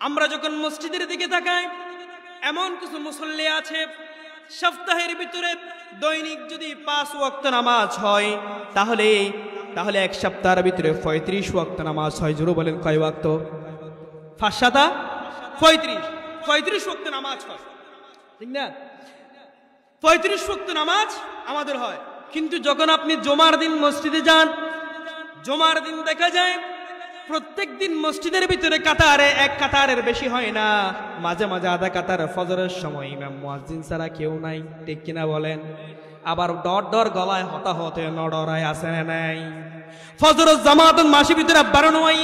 আমরা যখন মসজিদের দিকে তাকাই, এমন কিছু মুসল্লি আছে সপ্তাহের ভিতরে দৈনিক যদি 5 ওয়াক্ত নামাজ হয়, তাহলে এক সপ্তাহের ভিতরে 35 ওয়াক্ত নামাজ হয়। জোরে বলেন কয় ওয়াক্ত? 35 ওয়াক্ত নামাজ হয়, ঠিক না? 35 ওয়াক্ত নামাজ আমাদের হয়। কিন্তু যখন আপনি জুমার দিন মসজিদে যান, জুমার দিন দেখা যায় প্রত্যেক দিন মসজিদের ভিতরে কাতারে এক কাতারের বেশি হয় না, মাঝে মাঝে আধা কাতার। ফজরের সময় ইমাম মুয়াজ্জিন ছাড়া কেউ নাই, ঠিক কিনা বলেন? আবার ডর গলায় হতাহত নডরায় আসে না নাই? ফজরের জামাতুন মাসি ভিতরে বারোই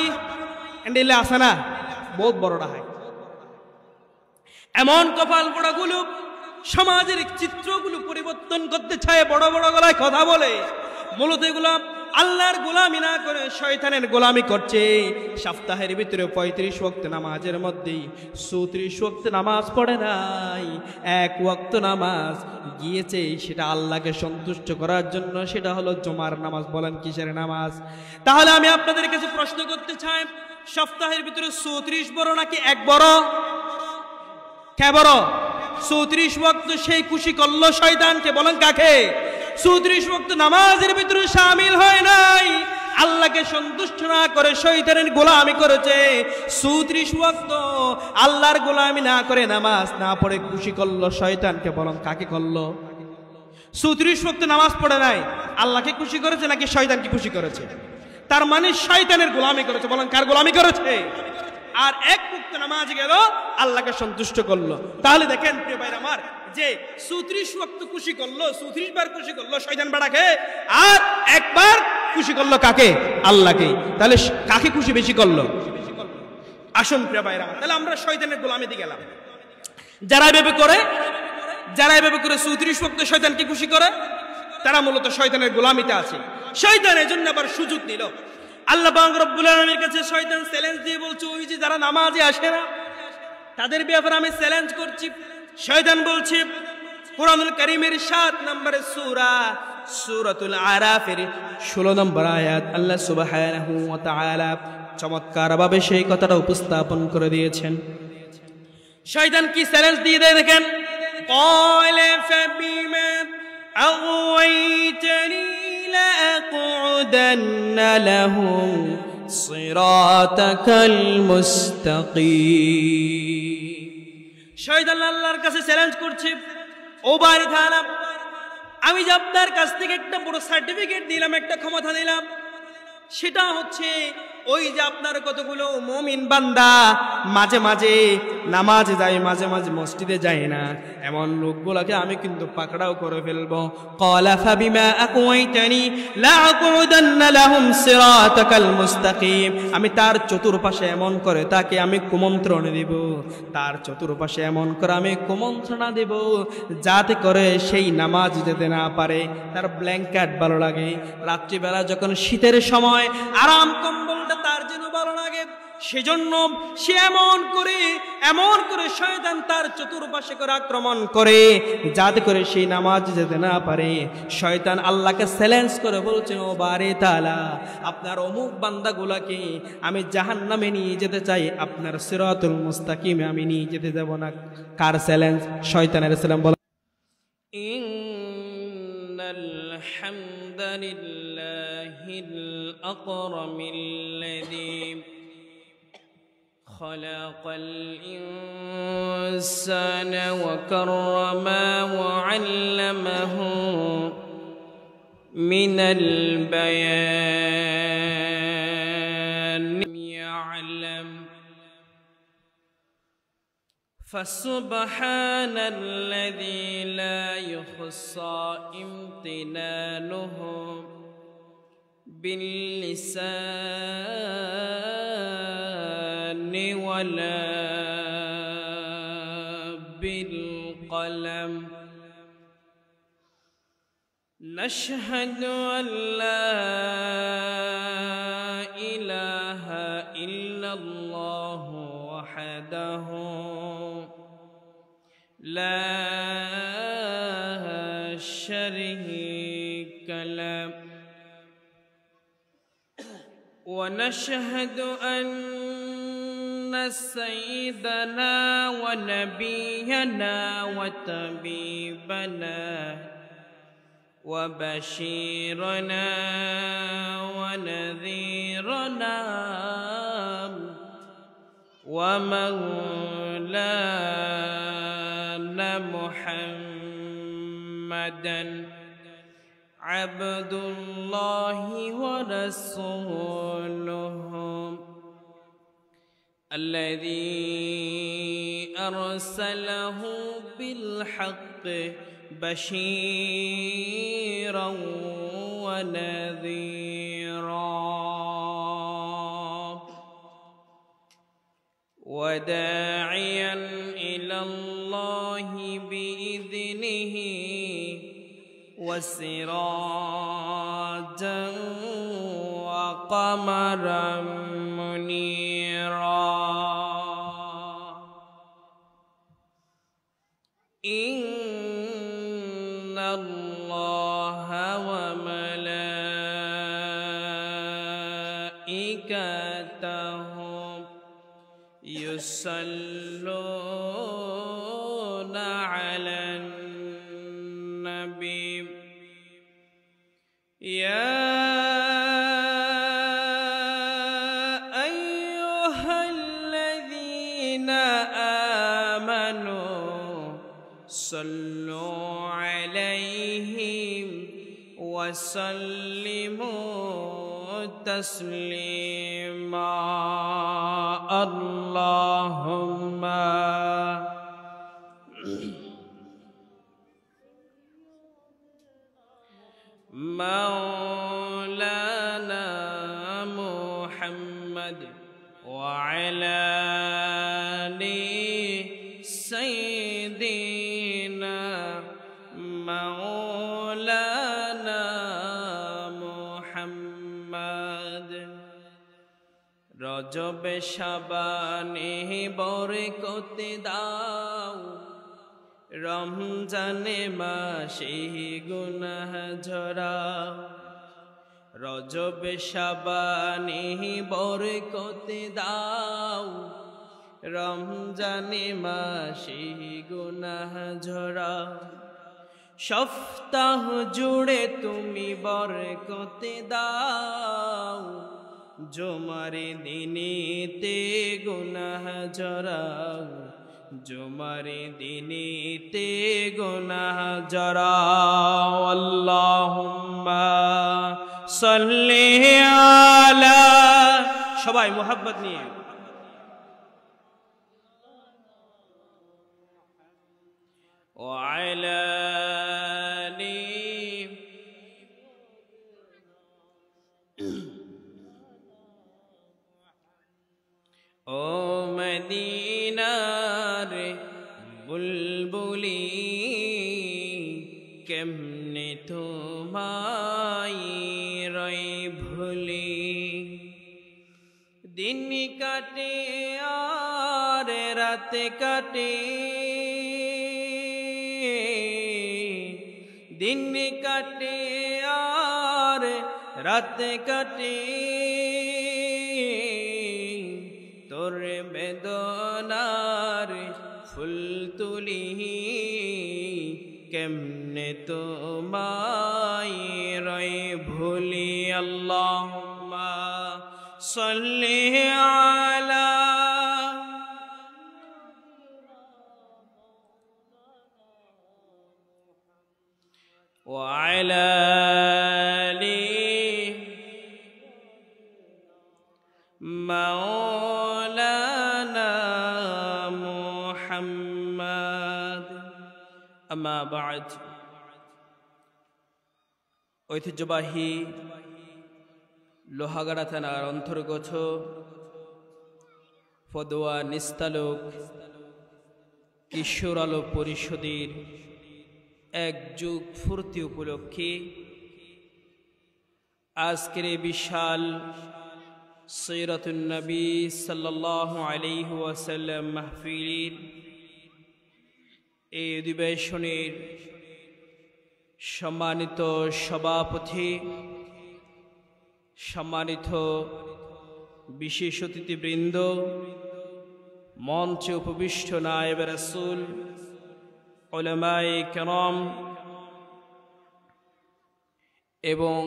এন্ডেলে আসে না, বহুত বড়টা হয়। এমন কপাল পোড়াগুলো সমাজের চিত্রগুলো পরিবর্তন করতে চায়, বড় বড় গলায় কথা বলে, মূলত এগুলো আল্লাহর গোলামি না করে শয়তানের গোলামি করছে। সপ্তাহের ভিতরে 35 ওয়াক্ত নামাজের মধ্যে 34 ওয়াক্ত নামাজ পড়ে নাই, 1 ওয়াক্ত নামাজ গিয়েছে সেটা আল্লাহকে সন্তুষ্ট করার জন্য, সেটা হলো জুমার নামাজ। বলেন কিসের নামাজ? তাহলে আমি আপনাদের কাছে প্রশ্ন করতে চাই, সপ্তাহের ভিতরে 34 বড় নাকি 1 বড়? কে বড়? 34 ওয়াক্ত সেই খুশি করলো শয়তানকে। বলেন কাকে? 34 ওয়াক্ত নামাজের ভিতরে শামিল হয় নাই, আল্লাহকে সন্তুষ্ট না করে শয়তানের গোলামি করেছে। 34 ওয়াক্ত আল্লাহর গোলামি না করে নামাজ না পড়ে খুশি করলো শয়তানকে। বলেন কাকে করলো? 34 ওয়াক্ত নামাজ পড়ে নাই, আল্লাহকে খুশি করেছে নাকি শয়তানকে খুশি করেছে? তার মানে শয়তানের গোলামি করেছে। বলেন কার গোলামি করেছে? আর 1 ওয়াক্ত নামাজ গেল আল্লাহকে সন্তুষ্ট করলো। তাহলে দেখেন প্রিয় ভাইরা আমার, যে 34 ওয়াক্ত খুশি করলো, 34 বার খুশি করলো শয়তান বেড়াকে, আর একবার খুশি করলো কাকে? আল্লাহকে। তাহলে কাকে খুশি বেশি করলো? আসুন প্রিয় ভাইরা আমার, তাহলে আমরা শয়তানের গোলামিতে গেলাম। যারা এভাবে করে 34 ওয়াক্ত শয়তানকে খুশি করে, তারা মূলত শয়তানের গোলামিতে আছে। শয়তান এজন্য আবার সুযোগ নিল। আল্লাহ পাক রব্বুল আলামিনের কাছে শয়তান চ্যালেঞ্জ দিয়ে বলছে, ওই যে যারা নামাজে আসে না তাদের ব্যাপারে আমি চ্যালেঞ্জ করছি। শয়তান বলছে কুরআনুল কারীমের 7 নম্বরের সূরাতুল আরাফের 16 নম্বর আয়াত, আল্লাহ সুবহানাহু ওয়া তাআলা চমৎকার ভাবে সেই কথাটা উপস্থাপন করে দিয়েছেন। শয়তান কি চ্যালেঞ্জ দিয়ে দেয় দেখেন, ক্বালা ফাবিমা আগাওয়াইতানি লাআকুদান্না লাহুম সিরাতাকাল মুস্তাকিম। শয়তান আল্লাহর কাছে চ্যালেঞ্জ করছে, ও বাড়ি তাআলা, আমি যে আপনার কাছ থেকে একটা বড় সার্টিফিকেট দিলাম, একটা ক্ষমতা দিলাম, সেটা হচ্ছে ওই যে আপনার কতগুলো মুমিন বান্দা মাঝে মাঝে নামাজে যায়, মাঝে মাঝে মসজিদে যায় না, এমন লোকগুলোকে আমি কিন্তু পাকড়াও করে ফেলবো। ক্বালা ফাবিমা আকওয়াইতানি লাআকুদান্না লাহুম সিরাতাকাল মুস্তাকিম। আমি তার চতুর্পাশে এমন করে তাকে আমি কুমন্ত্রণা দেব, তার চতুর্পাশে এমন করে আমি কুমন্ত্রণা দেব যাতে করে সেই নামাজ যেতে না পারে। তার ব্ল্যাঙ্কেট ভালো লাগে, রাত্রিবেলা যখন শীতের সময় আরাম কম্বলটা তার যেন ভালো লাগে, সেজন্য সে এমন করে শয়তান তার চতুর্পাশে করে আক্রমণ করে যাতে করে সেই নামাজ যেতে না পারে। শয়তান আল্লাহকে চ্যালেঞ্জ করে বলছে, ও বারে তাআলা, আপনার অমুক বান্দাগুলাকে আমি জাহান্নামে নিয়ে যেতে চাই, আপনার সিরাতুল মুস্তাকিমে আমি নিয়ে যেতে দেব না। কার চ্যালেঞ্জ? শয়তানের চ্যালেঞ্জ। বলা ইন্নাল হামদালিল্লাহিল আকরামিল্লাযী خلق الإنسان وكرمه وعلمه من البيان يعلم فسبحان الذي لا يحصى امتنانه باللسان ولا بالقلم نشهد أن لا إله إلا الله وحده لا شريك له ونشهد أن سيدنا ونبينا وطبيبنا وبشيرنا ونذيرنا ومولانا محمدا عبد الله ورسوله الذي أرسله بالحق بشيرا ونذيرا وداعيا إلى الله بإذنه وسراجا وقمرا منيرا إن الله وملائكته يصلون على النبي يا أيها الذين آمنوا صلوا عليهم وسلموا تسليما اللهم مولانا محمد وعلى آل سيدنا مولانا محمد রজব শাবানে বরকত দাও রমজানে মাসে গুনাহ ঝরাও রজব শাবানে বরকত দাও রমজানে মাসে গুনাহ ঝরাও সপ্তাহ জুড়ে তুমি বরকত দাও জুমার দিনেতে গুনাহ ঝরাও জুমার দিনেতে গুনাহ ঝরাও আল্লাহুম্মা সাল্লি আলা সবাই মোহাব্বত নিয়ে وعلى ও মদিনার বুলবুলি কেমনে তোমায় রই ভুলি দিন কাটে আর রাত কাটে দিন কাটে আর রাত কাটে তোর বেদনার ফুল তুলি কেমনে তোমায় রই ভুলি আল্লাহুম্মা সাল্লি আলা وعلى آل مولانا محمد أما بعد ঐতিহ্যবাহী লোহাগাড়া থানার অন্তর্গত ফদোয়া নিস্তালক কিশোর আলো পরিষদের এক যুগ ফুর্তি উপলক্ষে আজকের বিশাল সিরাতুন নবী সাল্লাল্লাহু আলাইহি ওয়াসাল্লাম মাহফিলের এই অধিবেশনের সম্মানিত সভাপতি, সম্মানিত বিশেষ অতিথিবৃন্দ, মঞ্চে উপবিষ্ট নায়েবে রাসূল, উলামায়ে কেরাম এবং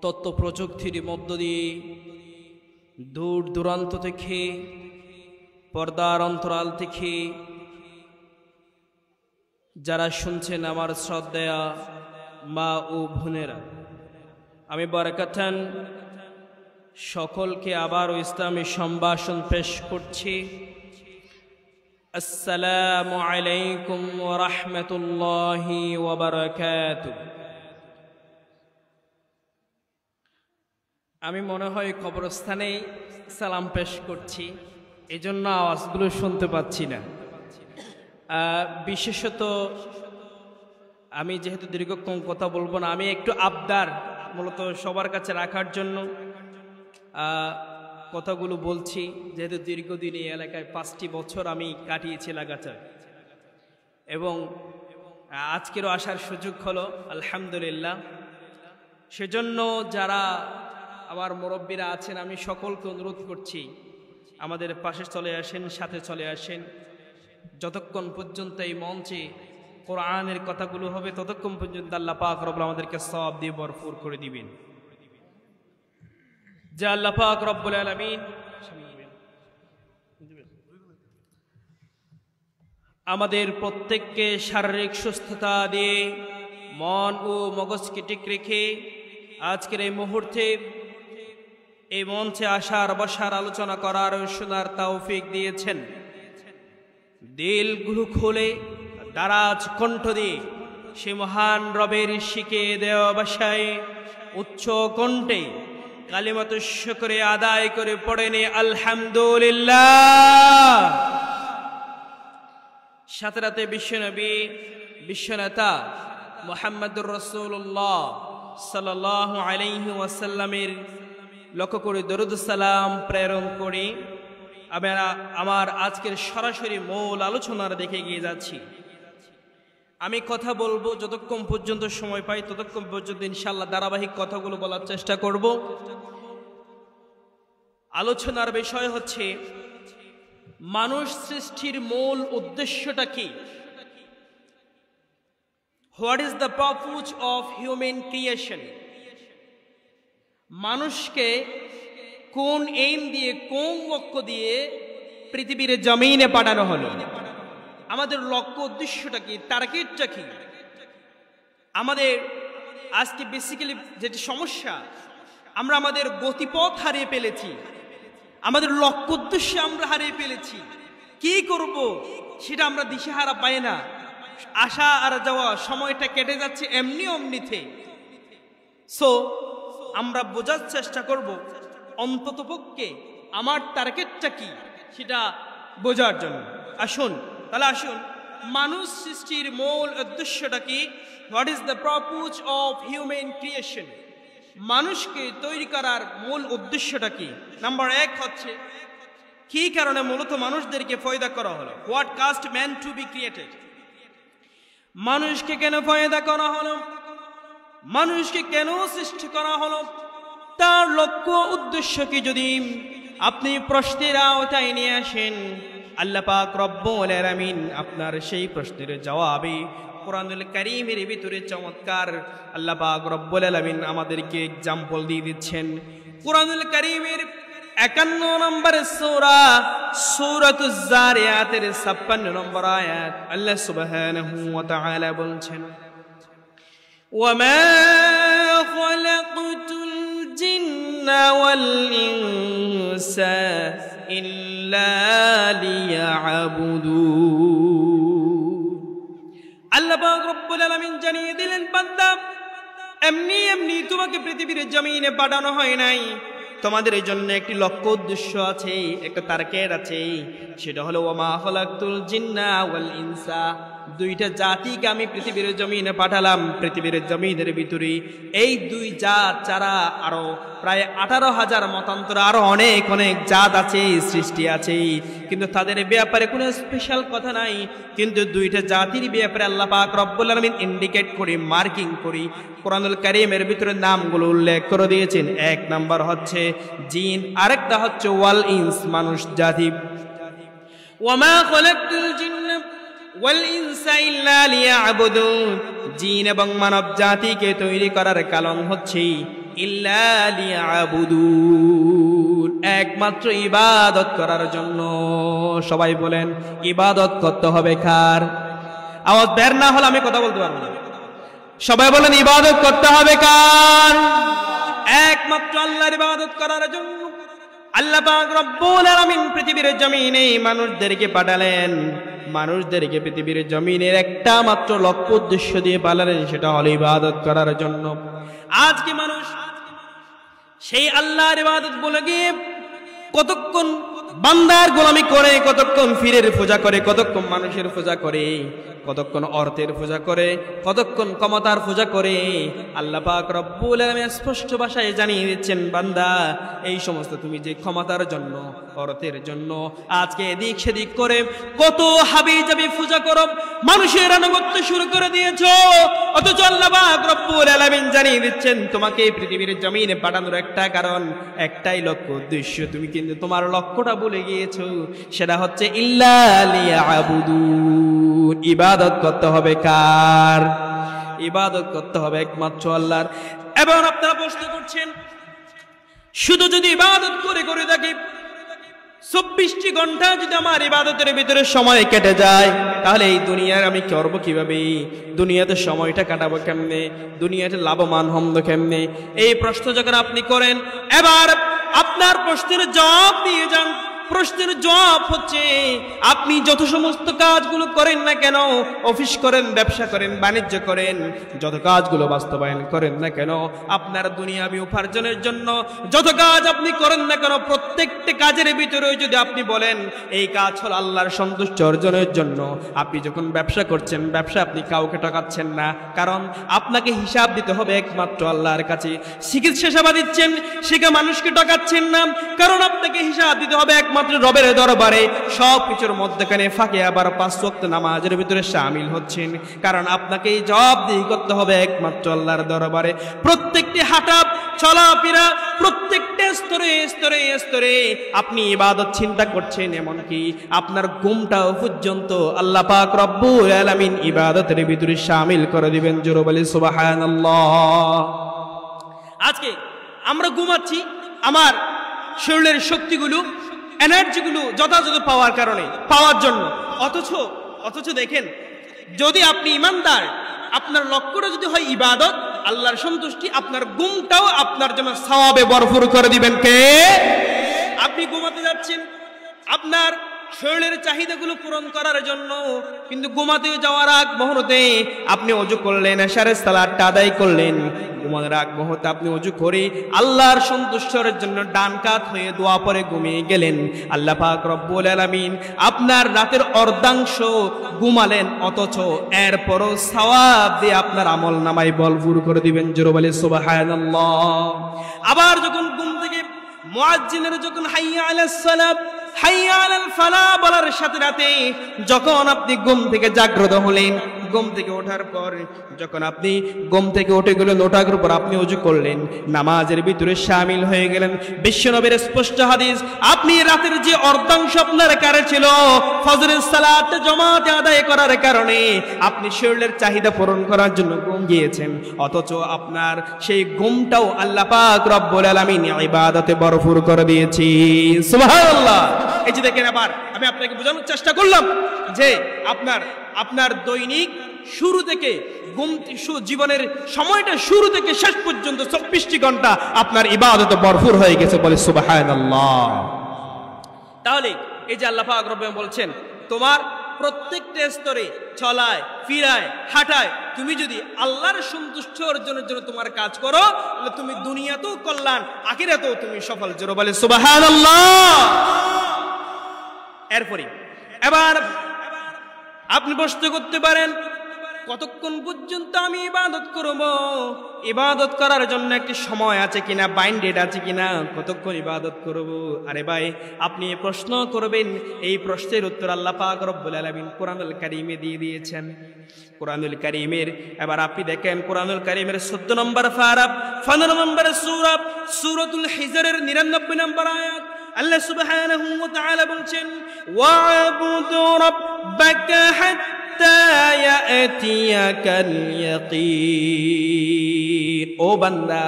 তথ্য প্রযুক্তির মধ্য দিয়ে দূর দূরান্ত থেকে, পর্দার অন্তরাল থেকে যারা শুনছেন আমার শ্রদ্ধেয়া মা ও বোনেরা, আমি বরকতান সকলকে আবারও ইসলামী সম্ভাষণ পেশ করছি। আসসালামু আলাইকুম ওয়া রাহমাতুল্লাহি ওয়া বারাকাতুহু। আমি মনে হয় কবরস্থানে সালাম পেশ করছি, এজন্য আওয়াজগুলো শুনতে পাচ্ছি না। বিশেষত আমি যেহেতু দীর্ঘক্ষণ কথা বলবো না, আমি একটু আবদার মূলত সবার কাছে রাখার জন্য কথাগুলো বলছি। যেহেতু দীর্ঘদিন এই এলাকায় 5টি বছর আমি কাটিয়েছি লাগাতার, এবং আজকেরও আসার সুযোগ হলো আলহামদুলিল্লাহ। সেজন্য যারা আমার মুরব্বীরা আছেন, আমি সকলকে অনুরোধ করছি আমাদের পাশে চলে আসেন, সাথে চলে আসেন। যতক্ষণ পর্যন্ত এই মঞ্চে কোরআনের কথাগুলো হবে ততক্ষণ পর্যন্ত আল্লাহ পাক রব্বুল আমাদেরকে সওয়াব দিয়ে ভরপুর করে দিবেন। যে আল্লাহ পাক রব্বুল আলামিন আমাদের প্রত্যেককে শারীরিক সুস্থতা দিয়ে মন ও মগজকে ঠিক রেখে আজকের এই মুহূর্তে এই মঞ্চে আসার, বসার, আলোচনা করার, শোনার তৌফিক দিয়েছেন। দিলগুলো খুলে দারাজ কণ্ঠ দিয়ে সে মহান রবের শিখে দেওয়া ভাষায় উচ্চ কণ্ঠে কালিমাত শুকরে আদায় করে পড়েনি আলহামদুলিল্লাহ। সাথে রাতে বিশ্বনবী, বিশ্বনেতা মুহাম্মদুর রাসূলুল্লাহ সাল্লাল্লাহু আলাইহি ওয়াসাল্লামের লক্ষ্য করে দরুদ সালাম প্রেরণ করি। আমার আজকের সরাসরি মূল আলোচনার দেখে গিয়ে যাচ্ছি। আমি কথা বলবো যতক্ষণ পর্যন্ত সময় পাই, ততক্ষণ পর্যন্ত ইনশাআল্লাহ ধারাবাহিক কথাগুলো বলার চেষ্টা করব। আলোচনার বিষয় হচ্ছে মানুষ সৃষ্টির মূল উদ্দেশ্যটা কি? What is the purpose of human creation? মানুষকে কোন এইম দিয়ে, কোন লক্ষ্য দিয়ে পৃথিবীর জমিনে পাঠানো হলো? আমাদের লক্ষ্য উদ্দেশ্যটা কি? টার্গেটটা কি? আমাদের আজকে বেসিক্যালি যেটি সমস্যা, আমরা আমাদের গতিপথ হারিয়ে ফেলেছি, আমাদের লক্ষ্য উদ্দেশ্য আমরা হারিয়ে ফেলেছি। কি করব সেটা আমরা দিশেহারা পাই না। আসা আর যাওয়া, সময়টা কেটে যাচ্ছে এমনি অমনিতে। সো আমরা বোঝার চেষ্টা করব অন্ততপক্ষে আমার টার্গেটটা কি সেটা বোঝার জন্য। আসুন মানুষ সৃষ্টির মূল উদ্দেশ্যটা কি? What is the purpose of human creation? মানুষকে তৈরি করার মূল উদ্দেশ্যটা কি? নাম্বার 1 হচ্ছে কি কারণে মূলত মানুষদেরকে পয়দা করা হলো? What caused man to be created? মানুষকে কেন পয়দা করা হলো? মানুষকে কেন সৃষ্টি করা হলো? তার লক্ষ্য উদ্দেশ্য কি? যদি আপনি প্রশ্নের আওতায় নিয়ে আসেন, আল্লাহ পাক রব্বুল আলামিন আপনার সেই প্রশ্নের জবাবে কোরআনুল কারীমের ভিতরে চমৎকার আল্লাহ পাক রব্বুল আলামিন আমাদেরকে एग्जांपल দিয়ে দিচ্ছেন। কোরআনুল কারীমের 51 নম্বর সূরা সূরাতুজ জারিয়াতের 56 নম্বর আয়াত আল্লাহ সুবহানাহু ওয়া তাআলা বলছেন, ওয়ামা খালাকতুল জিন্না ওয়াল ইনসা ইল্লা লিয়াবুদুন। আল্লাহ পাক রব্বুল আলামিন জানিয়ে দিলেন, বান্দা এমনি এমনি তোমাকে পৃথিবীর জমিনে পাঠানো হয় নাই। তোমাদের জন্য একটি লক্ষ্য উদ্দেশ্য আছে, একটা টার্গেট আছে। সেটা হলো ওয়ামা খালাকতুল জিন্না ওয়াল ইনসা। দুইটা জাতিকে আমি পৃথিবীর জমিনে পাঠালাম। পৃথিবীর জমিনের ভিতরে এই দুই জাত ছাড়া আরো প্রায় 18,000 মতান্তর আরো অনেক অনেক জাত আছে, সৃষ্টি আছে, কিন্তু তাদের ব্যাপারে কোনো স্পেশাল কথা নাই। কিন্তু দুইটা জাতির ব্যাপারে আল্লাহ পাক রব্বুল আলামিন ইন্ডিকেট করে, মার্কিং করে কোরআনুল কারীমের ভিতরে নামগুলো উল্লেখ করে দিয়েছেন। 1 নাম্বার হচ্ছে জিন, আরেকটা হচ্ছে ওয়াল ইনস, মানুষ জাতি। ওয়ামা খালাকতুল জিন্না ওয়াল ইনসা ইল্লা লিয়াবুদুন, জিন এবং মানব জাতিকে তৈরি করার কারণ হচ্ছে ইল্লা লিয়াবুদুন, একমাত্র ইবাদত করার জন্য। সবাই বলেন ইবাদত করতে হবে কার? আওয়াজ বের না হলে আমি কথা বলতে পারবো না। সবাই বলেন ইবাদত করতে হবে কার? একমাত্র আল্লাহর ইবাদত করার জন্য আল্লাহ পাক রব্বুল আলামিন পৃথিবীর জমিনে মানুষদেরকে পাঠালেন। মানুষদেরকে পৃথিবীর জমিনের একটা মাত্র লক্ষ্য উদ্দেশ্য দিয়ে পাঠালেন, সেটা হলো ইবাদত করার জন্য। আজকে মানুষ সেই আল্লাহর ইবাদত বলে গিয়ে কতক্ষণ বান্দার গোলামি করে, কতক্ষণ ফিরের পূজা করে, কতক্ষণ মানুষের পূজা করে, কতক্ষণ অর্থের পূজা করে, কতক্ষণ ক্ষমতার পূজা করে। আল্লাহ পাক রব্বুল আলামিন স্পষ্ট ভাষায় জানিয়ে দিচ্ছেন, বান্দা এই সমস্ত তুমি যে ক্ষমতার জন্য, অর্থের জন্য আজকে এদিক সেদিক করে কত হাবি জাবি পূজা করো, মানুষের আনুগত্য শুরু করে দিয়েছো, অথচ আল্লাহ পাক রব্বুল আলামিন জানিয়ে দিচ্ছেন তোমাকে পৃথিবীর জমিনে পাঠানোর একটা কারণ, একটাই লক্ষ্য উদ্দেশ্য। তুমি কিন্তু তোমার লক্ষ্যটা ভুলে গিয়েছো, সেটা হচ্ছে ইল্লা লিয়াবুদুন, ইবাদত করতে হবে কার? ইবাদত করতে হবে একমাত্র আল্লাহর। এবং আপনারা প্রশ্ন করছেন, শুধু যদি ইবাদত করে করে থাকি 24টি ঘন্টা যদি আমার ইবাদতের ভিতরে সময় কেটে যায়, তাহলে এই দুনিয়ার আমি করব কিভাবে? দুনিয়াতে সময়টা কাটাবো কেমনে? দুনিয়াতে লাভবান হব কেমনে? এই প্রশ্ন যখন আপনি করেন, এবার আপনার প্রশ্নের জবাব দিয়ে যান। প্রশ্নের জবাব হচ্ছে, আপনি যত সমস্ত কাজগুলো করেন না কেন, অফিস করেন, ব্যবসা করেন, বাণিজ্য করেন, যত কাজগুলো বাস্তবায়ন করেন না কেন আপনার দুনিয়াবি উপার্জনের জন্য, যত কাজ আপনি করেন না কেন, প্রত্যেকটা কাজের ভিতরে যদি আপনি বলেন এই কাজ হল আল্লাহর সন্তুষ্টি অর্জনের জন্য, আপনি যখন ব্যবসা করছেন, ব্যবসা আপনি কাউকে ঠকাচ্ছেন না, কারণ আপনাকে হিসাব দিতে হবে একমাত্র আল্লাহর কাছে। চিকিৎসা সেবা দিচ্ছেন, সেটা মানুষকে ঠকাচ্ছেন না, কারণ আপনাকে হিসাব দিতে হবে একমাত্র রবের দরবারে। সব কিছুর মধ্যখানে ফাঁকে আবার 5 ওয়াক্ত নামাজের ভিতরে শামিল হচ্ছেন, কারণ আপনাকে এই জবাবদিহি করতে হবে একমাত্র আল্লাহর দরবারে। প্রত্যেকটি হাঁটা চলাফেরা, প্রত্যেকটা স্তরে স্তরে স্তরে আপনি ইবাদত চিন্তা করছেন, এমনকি আপনার ঘুমটাও পর্যন্ত আল্লাহ পাক রব্বুল আলামিন ইবাদতের ভিতরে শামিল করে দিবেন। জোরে বলি সুবহানাল্লাহ। আজকে আমরা ঘুমাচ্ছি আমার শরীরের শক্তিগুলো, এনার্জিগুলো যথাযথ পাওয়ার জন্য, অথচ দেখেন, যদি আপনি ইমানদার, আপনার লক্ষ্যটা যদি হয় ইবাদত, আল্লাহর সন্তুষ্টি, আপনার ঘুমটাও আপনার জন্য সওয়াবে ভরপুর করে দিবেন কে? আপনি ঘুমাতে যাচ্ছেন আপনার শরীরের চাহিদাগুলো পূরণ করার জন্য, কিন্তু ঘুমাতে যাওয়ার আগ মুহূর্তে আপনি ওযু করলেন, এশারের সালাতটা আদায় করলেন, ঘুমানোর আগ মুহূর্তে আপনি ওযু করে আল্লাহর সন্তুষ্টির জন্য ডান কাত হয়ে দোয়া পড়ে ঘুমিয়ে গেলেন। আল্লাহ পাক রব্বুল আলামিন আপনার রাতের অর্ধাংশ ঘুমালেন, অথচ এরপরও সওয়াব দিয়ে আপনার আমল নামায় ভরপুর করে দিবেন। জোরে বলে সুবহানাল্লাহ। আবার যখন ঘুম থেকে মুয়াজ্জিনের যখন হাইয়া আলাস সালাত, হাইয়া আলাল ফালাহ বলার সাথে সাথে যখন আপনি ঘুম থেকে জাগ্রত হলেন, ঘুম থেকে ওঠার পর যখন আপনি ঘুম থেকে উঠে গেলেন, ওঠার পর আপনি ওযু করলেন, নামাজের ভিতরে শামিল হয়ে গেলেন। বিশ্বনবীর স্পষ্ট হাদিস, আপনি রাতের যে অর্ধাংশ আপনার কারে ছিল, ফজরের সালাত জামাতে আদায় করার কারণে আপনি শরীরের চাহিদা পূরণ করার জন্য ঘুম গিয়েছেন, অথচ আপনার সেই ঘুমটাও আল্লাহ পাক রব্বুল আলামিন ইবাদতে ভরপুর করে দিয়েছি। সুবহানাল্লাহ। এই যে দেখেন, আবার আমি আপনাকে বোঝানোর চেষ্টা করলাম যে আপনার দৈনিক শুরু থেকে জীবনের সময়টা শুরু থেকে শেষ পর্যন্ত 24টি ঘন্টা আপনার ইবাদতে ভরপুর হয়ে গেছে। বলে সুবহানাল্লাহ। তাহলে এই যে আল্লাহ পাক রব্বুল বলছেন, তোমার প্রত্যেকটা স্তরে চলায়, ফিরায়, হাঁটায় তুমি যদি আল্লাহর সন্তুষ্টি অর্জনের জন্য তোমার কাজ করো, তাহলে তুমি দুনিয়াতেও কল্যাণ, আখিরাতেও তুমি সফল। জোরে বলে সুবহানাল্লাহ। এরপরে এবার আপনি প্রশ্ন করতে পারেন, কতক্ষণ পর্যন্ত আমি ইবাদত করব? ইবাদত করার জন্য একটি সময় আছে কিনা, বাইন্ডেড আছে কিনা, কতক্ষণ ইবাদত করব? আরে ভাই, আপনি প্রশ্ন করবেন, এই প্রশ্নের উত্তর আল্লাহ পাক রব্বুল আলামিন কোরআনুল কারীমে দিয়ে দিয়েছেন। কোরআনুল কারীমের এবার আপনি দেখেন, কোরআনুল কারীমের 14 নম্বর পারা, 15 নম্বর সূরা, সূরাতুল হিজরের 99 নম্বর আয়াত, আল্লাহ সুবহানাহু ওয়া তাআলা বলছেন ওয়া'বুদু রাব্বাকা হাত্তা ইয়াতিয়াকাল ইয়াকিন। ও বান্দা,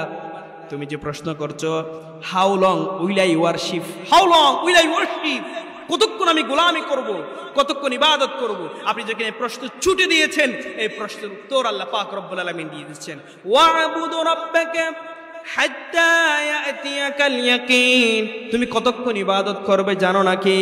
তুমি যে প্রশ্ন করছো how long will I warship, how long will I warship, কতক্ষণ আমি গোলামি করব, কতক্ষণ ইবাদত করব, আপনি যেখানে প্রশ্ন ছুটে দিয়েছেন এই প্রশ্নের উত্তর আল্লাহ পাক রব্বুল আলামিন দিয়ে দিচ্ছেন ওয়া'বুদু রাব্বাকা হাত্তা ইয়াতিয়াকাল ইয়াকিন। তুমি কতক্ষণ ইবাদত করবে জানো নাকি?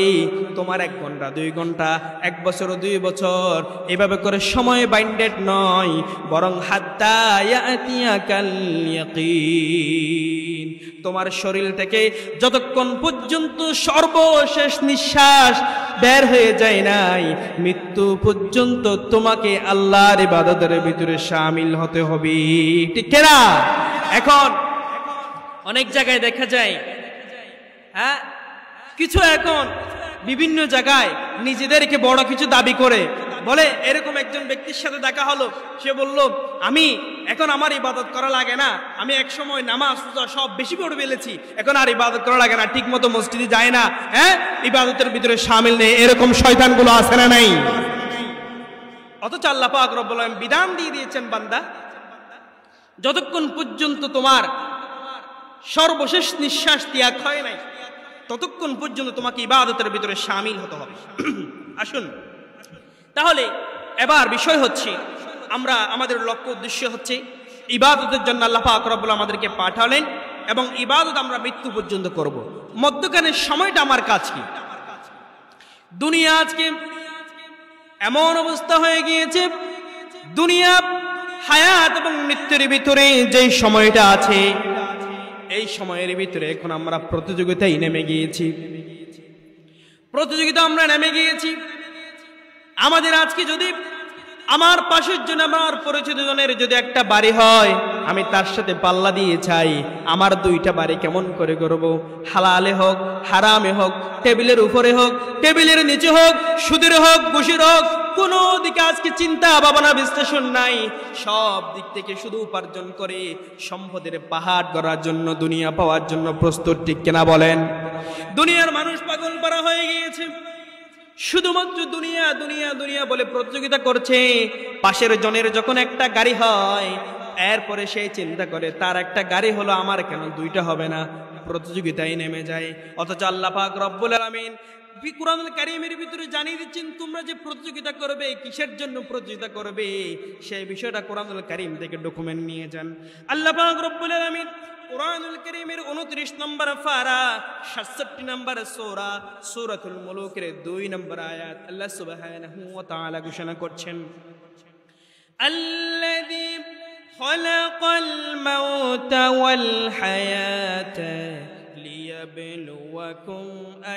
তোমার 1 ঘন্টা 2 ঘন্টা 1 বছর 2 বছর এভাবে করে সময় বাইন্ডেড নয়, বরং হাত্তা ইয়াতিয়াকাল ইয়াকিন। তোমার শরীর থেকে যতক্ষণ পর্যন্ত সর্বশেষ নিঃশ্বাস বের হয়ে যায় নাই, মৃত্যু পর্যন্ত তোমাকে আল্লাহর ইবাদতের ভিতরে শামিল হতে হবে, ঠিক না? এখন অনেক জায়গায় দেখা যায় কিছু এখন বিভিন্ন জায়গায় নিজেদেরকে বড় কিছু দাবি করে বলে। এরকম একজন ব্যক্তির সাথে দেখা হলো, সে বলল আমি এখন আমার ইবাদত করা লাগে না, আমি এক সময় নামাজ রোজা সব বেশি পড়ে ফেলেছি, এখন আর ইবাদত করা লাগে না, ঠিক মতো মসজিদে যায় না, ইবাদতের ভিতরে শামিল নেই। এরকম শয়তানগুলো আছে না নাই? অথচ আল্লাহ পাক রব্বুল আলামিন বিধান দিয়ে দিয়েছেন, বান্দা যতক্ষণ পর্যন্ত তোমার সর্বশেষ নিঃশ্বাস ত্যাগ হয় নাই ততক্ষণ পর্যন্ত তোমাকে ইবাদতের ভিতরে শামিল হতে হবে। আসুন তাহলে এবার বিষয় হচ্ছে, আমরা আমাদের লক্ষ্য উদ্দেশ্য হচ্ছে ইবাদতের জন্য আল্লাহ পাক রব্বুল আমাদেরকে পাঠালেন এবং ইবাদত আমরা মৃত্যু পর্যন্ত করব। মধ্যখানের সময়টা আমার কাজ কি? দুনিয়া আজকে এমন অবস্থা হয়ে গিয়েছে, দুনিয়া হায়াত এবং মৃত্যুর ভিতরে যেই সময়টা আছে এই সময়ের ভিতরে এখন আমরা প্রতিযোগিতায় নেমে গিয়েছি, আমরা নেমে গিয়েছি। আমাদের আজকে যদি আমার পাশের জন্য আমার পরিচিত জনের যদি একটা বাড়ি হয়, আমি তার সাথে পাল্লা দিয়ে চাই আমার 2টা বাড়ি কেমন করে করব, হালালে হোক হারামে হোক, টেবিলের উপরে হোক টেবিলের নিচে হোক, সুদের হোক ঘুষের হোক, কোনো দিকে আজকে চিন্তা ভাবনা বিশ্লেষণ নাই, সব দিক থেকে শুধু উপার্জন করে সম্পদের পাহাড় গড়ার জন্য, দুনিয়া পাওয়ার জন্য প্রস্তুত, ঠিক কিনা বলেন? দুনিয়ার মানুষ পাগল পারা হয়ে গিয়েছে, শুধুমাত্র দুনিয়া দুনিয়া দুনিয়া বলে প্রতিযোগিতা করছে। পাশের জনের যখন একটা গাড়ি হয় এরপরে সেই চিন্তা করে তার একটা গাড়ি হলো, আমার কেন 2টা হবে না, প্রতিযোগিতায় নেমে যায়। অথচ আল্লাহ পাক রব্বুল আলামিন কুরআনুল কারীমের ভিতরে জানিয়ে দিচ্ছেন তোমরা যে প্রতিযোগিতা করবে, কিসের জন্য প্রতিযোগিতা করবে সেই বিষয়টা কুরআনুল কারীম থেকে ডকুমেন্ট নিয়ে যান। আল্লাহ পাক রব্বুল আলামিন কুরআনুল কারীমের 29 নম্বর পারা 67 নম্বর সূরা সূরাতুল মুলুকের 2 নম্বর আয়াত আল্লাহ সুবহানাহু ওয়া তাআলা ঘোষণা করছেন, আল্লাযী খালাকাল মাউতা ওয়াল হায়াতা লিয়াবলুয়াকুম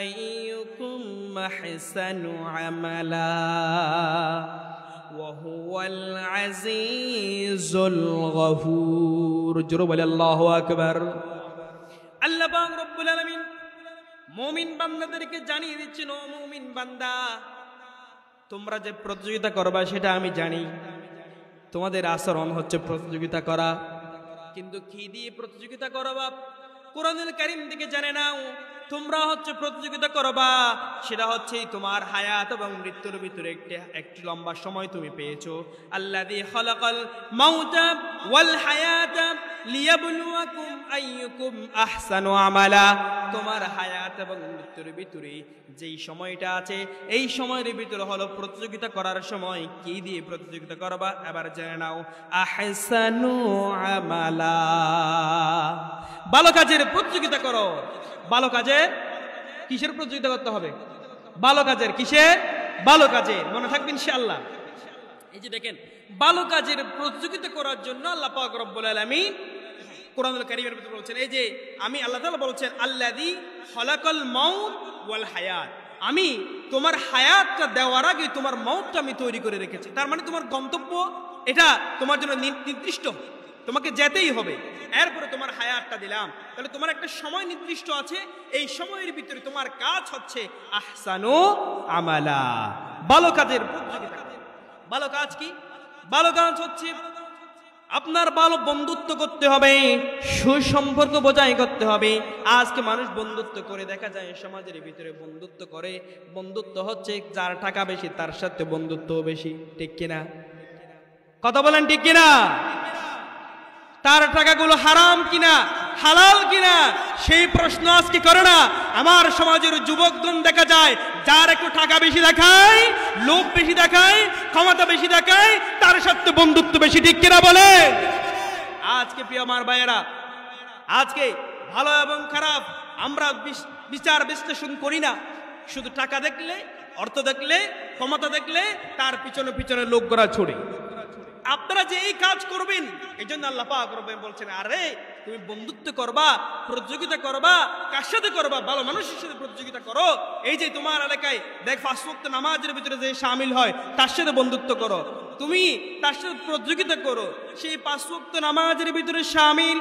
আইয়ুকুম আহসানু আমালা ওয়া হুয়াল আজিজুল গফুর। জোরে বলে আল্লাহু আকবার। আল্লাহ পাক রব্বুল আলামিন মুমিন বান্দাদেরকে জানিয়ে দিচ্ছেন, ও মুমিন বান্দা তোমরা যে প্রতিযোগিতা করবা সেটা আমি জানি, তোমাদের আচরণ হচ্ছে প্রতিযোগিতা করা, কিন্তু কি দিয়ে প্রতিযোগিতা করবা কুরআনুল কারীম থেকে জেনে নাও। তোমরা হচ্ছে প্রতিযোগিতা করবা সেটা হচ্ছে তোমার হায়াত এবং মৃত্যুর ভিতরে একটি লম্বা সময় তুমি পেয়েছো। আল্লাযী খালাকাল মাউতা ওয়াল হায়াতা লিয়াবলুয়াকুম আইয়ুকুম আহসানু আমালা। তোমার হায়াত এবং মৃত্যুর ভিতরে যেই সময়টা আছে এই সময়ের ভিতরে হলো প্রতিযোগিতা করার সময়। কি দিয়ে প্রতিযোগিতা করবা এবার জেনে নাও, আহসানু আমালা, ভালো কাজের প্রতিযোগিতা করো। ভালো কাজের কিসের প্রতিযোগিতা করতে হবে? ভালো কাজের। কিসের? ভালো কাজে। মনে থাকবে ইনশাআল্লাহ। এই যে দেখেন, ভালো কাজের প্রতিযোগিতা করার জন্য আল্লাহ পাক রব্বুল আলামিন কুরআনুল কারীমের ভিতরে বলছেন, এই যে আমি আল্লাহ তাআলা বলছেন আল্লাযী খালাকাল মাউত ওয়াল হায়াত, আমি তোমার হায়াতটা দেওয়ার আগে তোমার মওতটা আমি তৈরি করে রেখেছি। তার মানে তোমার গন্তব্য এটা তোমার জন্য নির্দিষ্ট, তোমাকে যেতেই হবে, এরপরে তোমার হায়াতটা দিলাম। তাহলে তোমার একটা সময় নির্দিষ্ট আছে, এই সময়ের ভিতরে তোমার কাজ হচ্ছে আহসানু আমালা, ভালো কাজের প্রতিযোগিতা। ভালো কাজ কি? ভালো কাজ হচ্ছে আপনার ভালো বন্ধুত্ব করতে হবে, সুসম্পর্ক বজায় করতে হবে। আজকে মানুষ বন্ধুত্ব করে দেখা যায় সমাজের ভিতরে বন্ধুত্ব করে, বন্ধুত্ব হচ্ছে যার টাকা বেশি তার সাথে বন্ধুত্ব বেশি, ঠিক কিনা? কথা বলেন ঠিক কিনা? তার টাকাগুলো হারাম কিনা হালাল কিনা সেই প্রশ্ন আজকে করে না। আমার সমাজের যুবকগণ দেখা যায় যার একটু টাকা বেশি দেখায়, লোভ বেশি দেখায়, ক্ষমতা বেশি দেখায়, তার সাথে বন্ধুত্ব বেশি, ঠিক কিনা বলে? আজকে প্রিয় আমার ভাইয়েরা, আজকে ভালো এবং খারাপ আমরা বিচার বিশ্লেষণ করি না। শুধু টাকা দেখলে, অর্থ দেখলে, ক্ষমতা দেখলে তার পিছনে পিছনে লোকরা ছড়ে। আপনারা যে এই কাজ করবেন এই জন্য আল্লাহ পাক বলছেন, আরে তুমি বন্ধুত্ব করবা, প্রতিযোগিতা করবা, কার সাথে করবা? ভালো মানুষের সাথে প্রতিযোগিতা করো। এই যে তোমার এলাকায় দেখ 5 ওয়াক্ত নামাজের ভিতরে যে শামিল হয় তার সাথে বন্ধুত্ব করো, তুমি তার সাথে প্রতিযোগিতা করো। সেই 5 ওয়াক্ত নামাজের ভিতরে শামিল,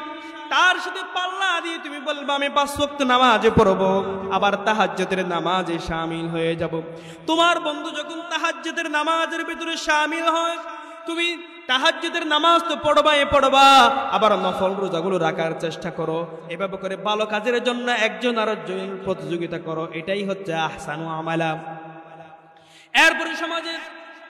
তার সাথে পাল্লা দিয়ে তুমি বলবা আমি 5 ওয়াক্ত নামাজে পড়বো, আবার তাহাজ্জুদের নামাজে শামিল হয়ে যাব। তোমার বন্ধু যখন তাহাজ্জুদের নামাজের ভিতরে শামিল হয়, তুমি তাহাজ্জুদের নামাজ তো পড়বা, আবার নফল রোজাগুলো রাখার চেষ্টা করো। এভাবে করে ভালো কাজের জন্য একজন আরেকজন প্রতিযোগিতা করো। এটাই হচ্ছে আহসানু আমালা। এরপরে সমাজে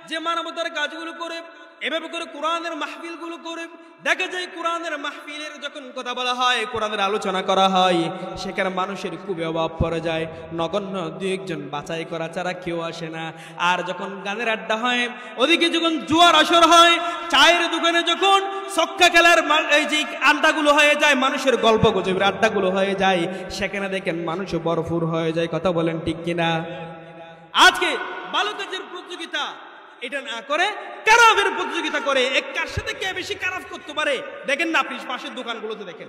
যে মানবতার কাজগুলো করে, এভাবে করে কোরআনের মাহফিলগুলো করে, দেখা যায় কোরআনের মাহফিলের যখন কথা বলা হয়, কোরআনের আলোচনা করা হয়, সেখানে মানুষের খুবই অভাব পড়ে যায়। নগণ্য 2-1 বাছাই করা ছাড়া কেউ আসে না। আর যখন গানের আড্ডা হয়, ওদিকে যখন জুয়ার আসর হয়, চায়ের দোকানে যখন ছক্কা খেলার এই যে আড্ডাগুলো হয়ে যায়, মানুষের গল্প গুজবের আড্ডাগুলো হয়ে যায়, সেখানে দেখেন মানুষ ভরপুর হয়ে যায়। কথা বলেন ঠিক কিনা? আজকে ভালো কাজের প্রতিযোগিতা এটা না করে কারাফের প্রতিযোগিতা করে, কার সাথে কে বেশি কারাফ করতে পারে। দেখেন না আপনি পাশের দোকানগুলোতে দেখেন,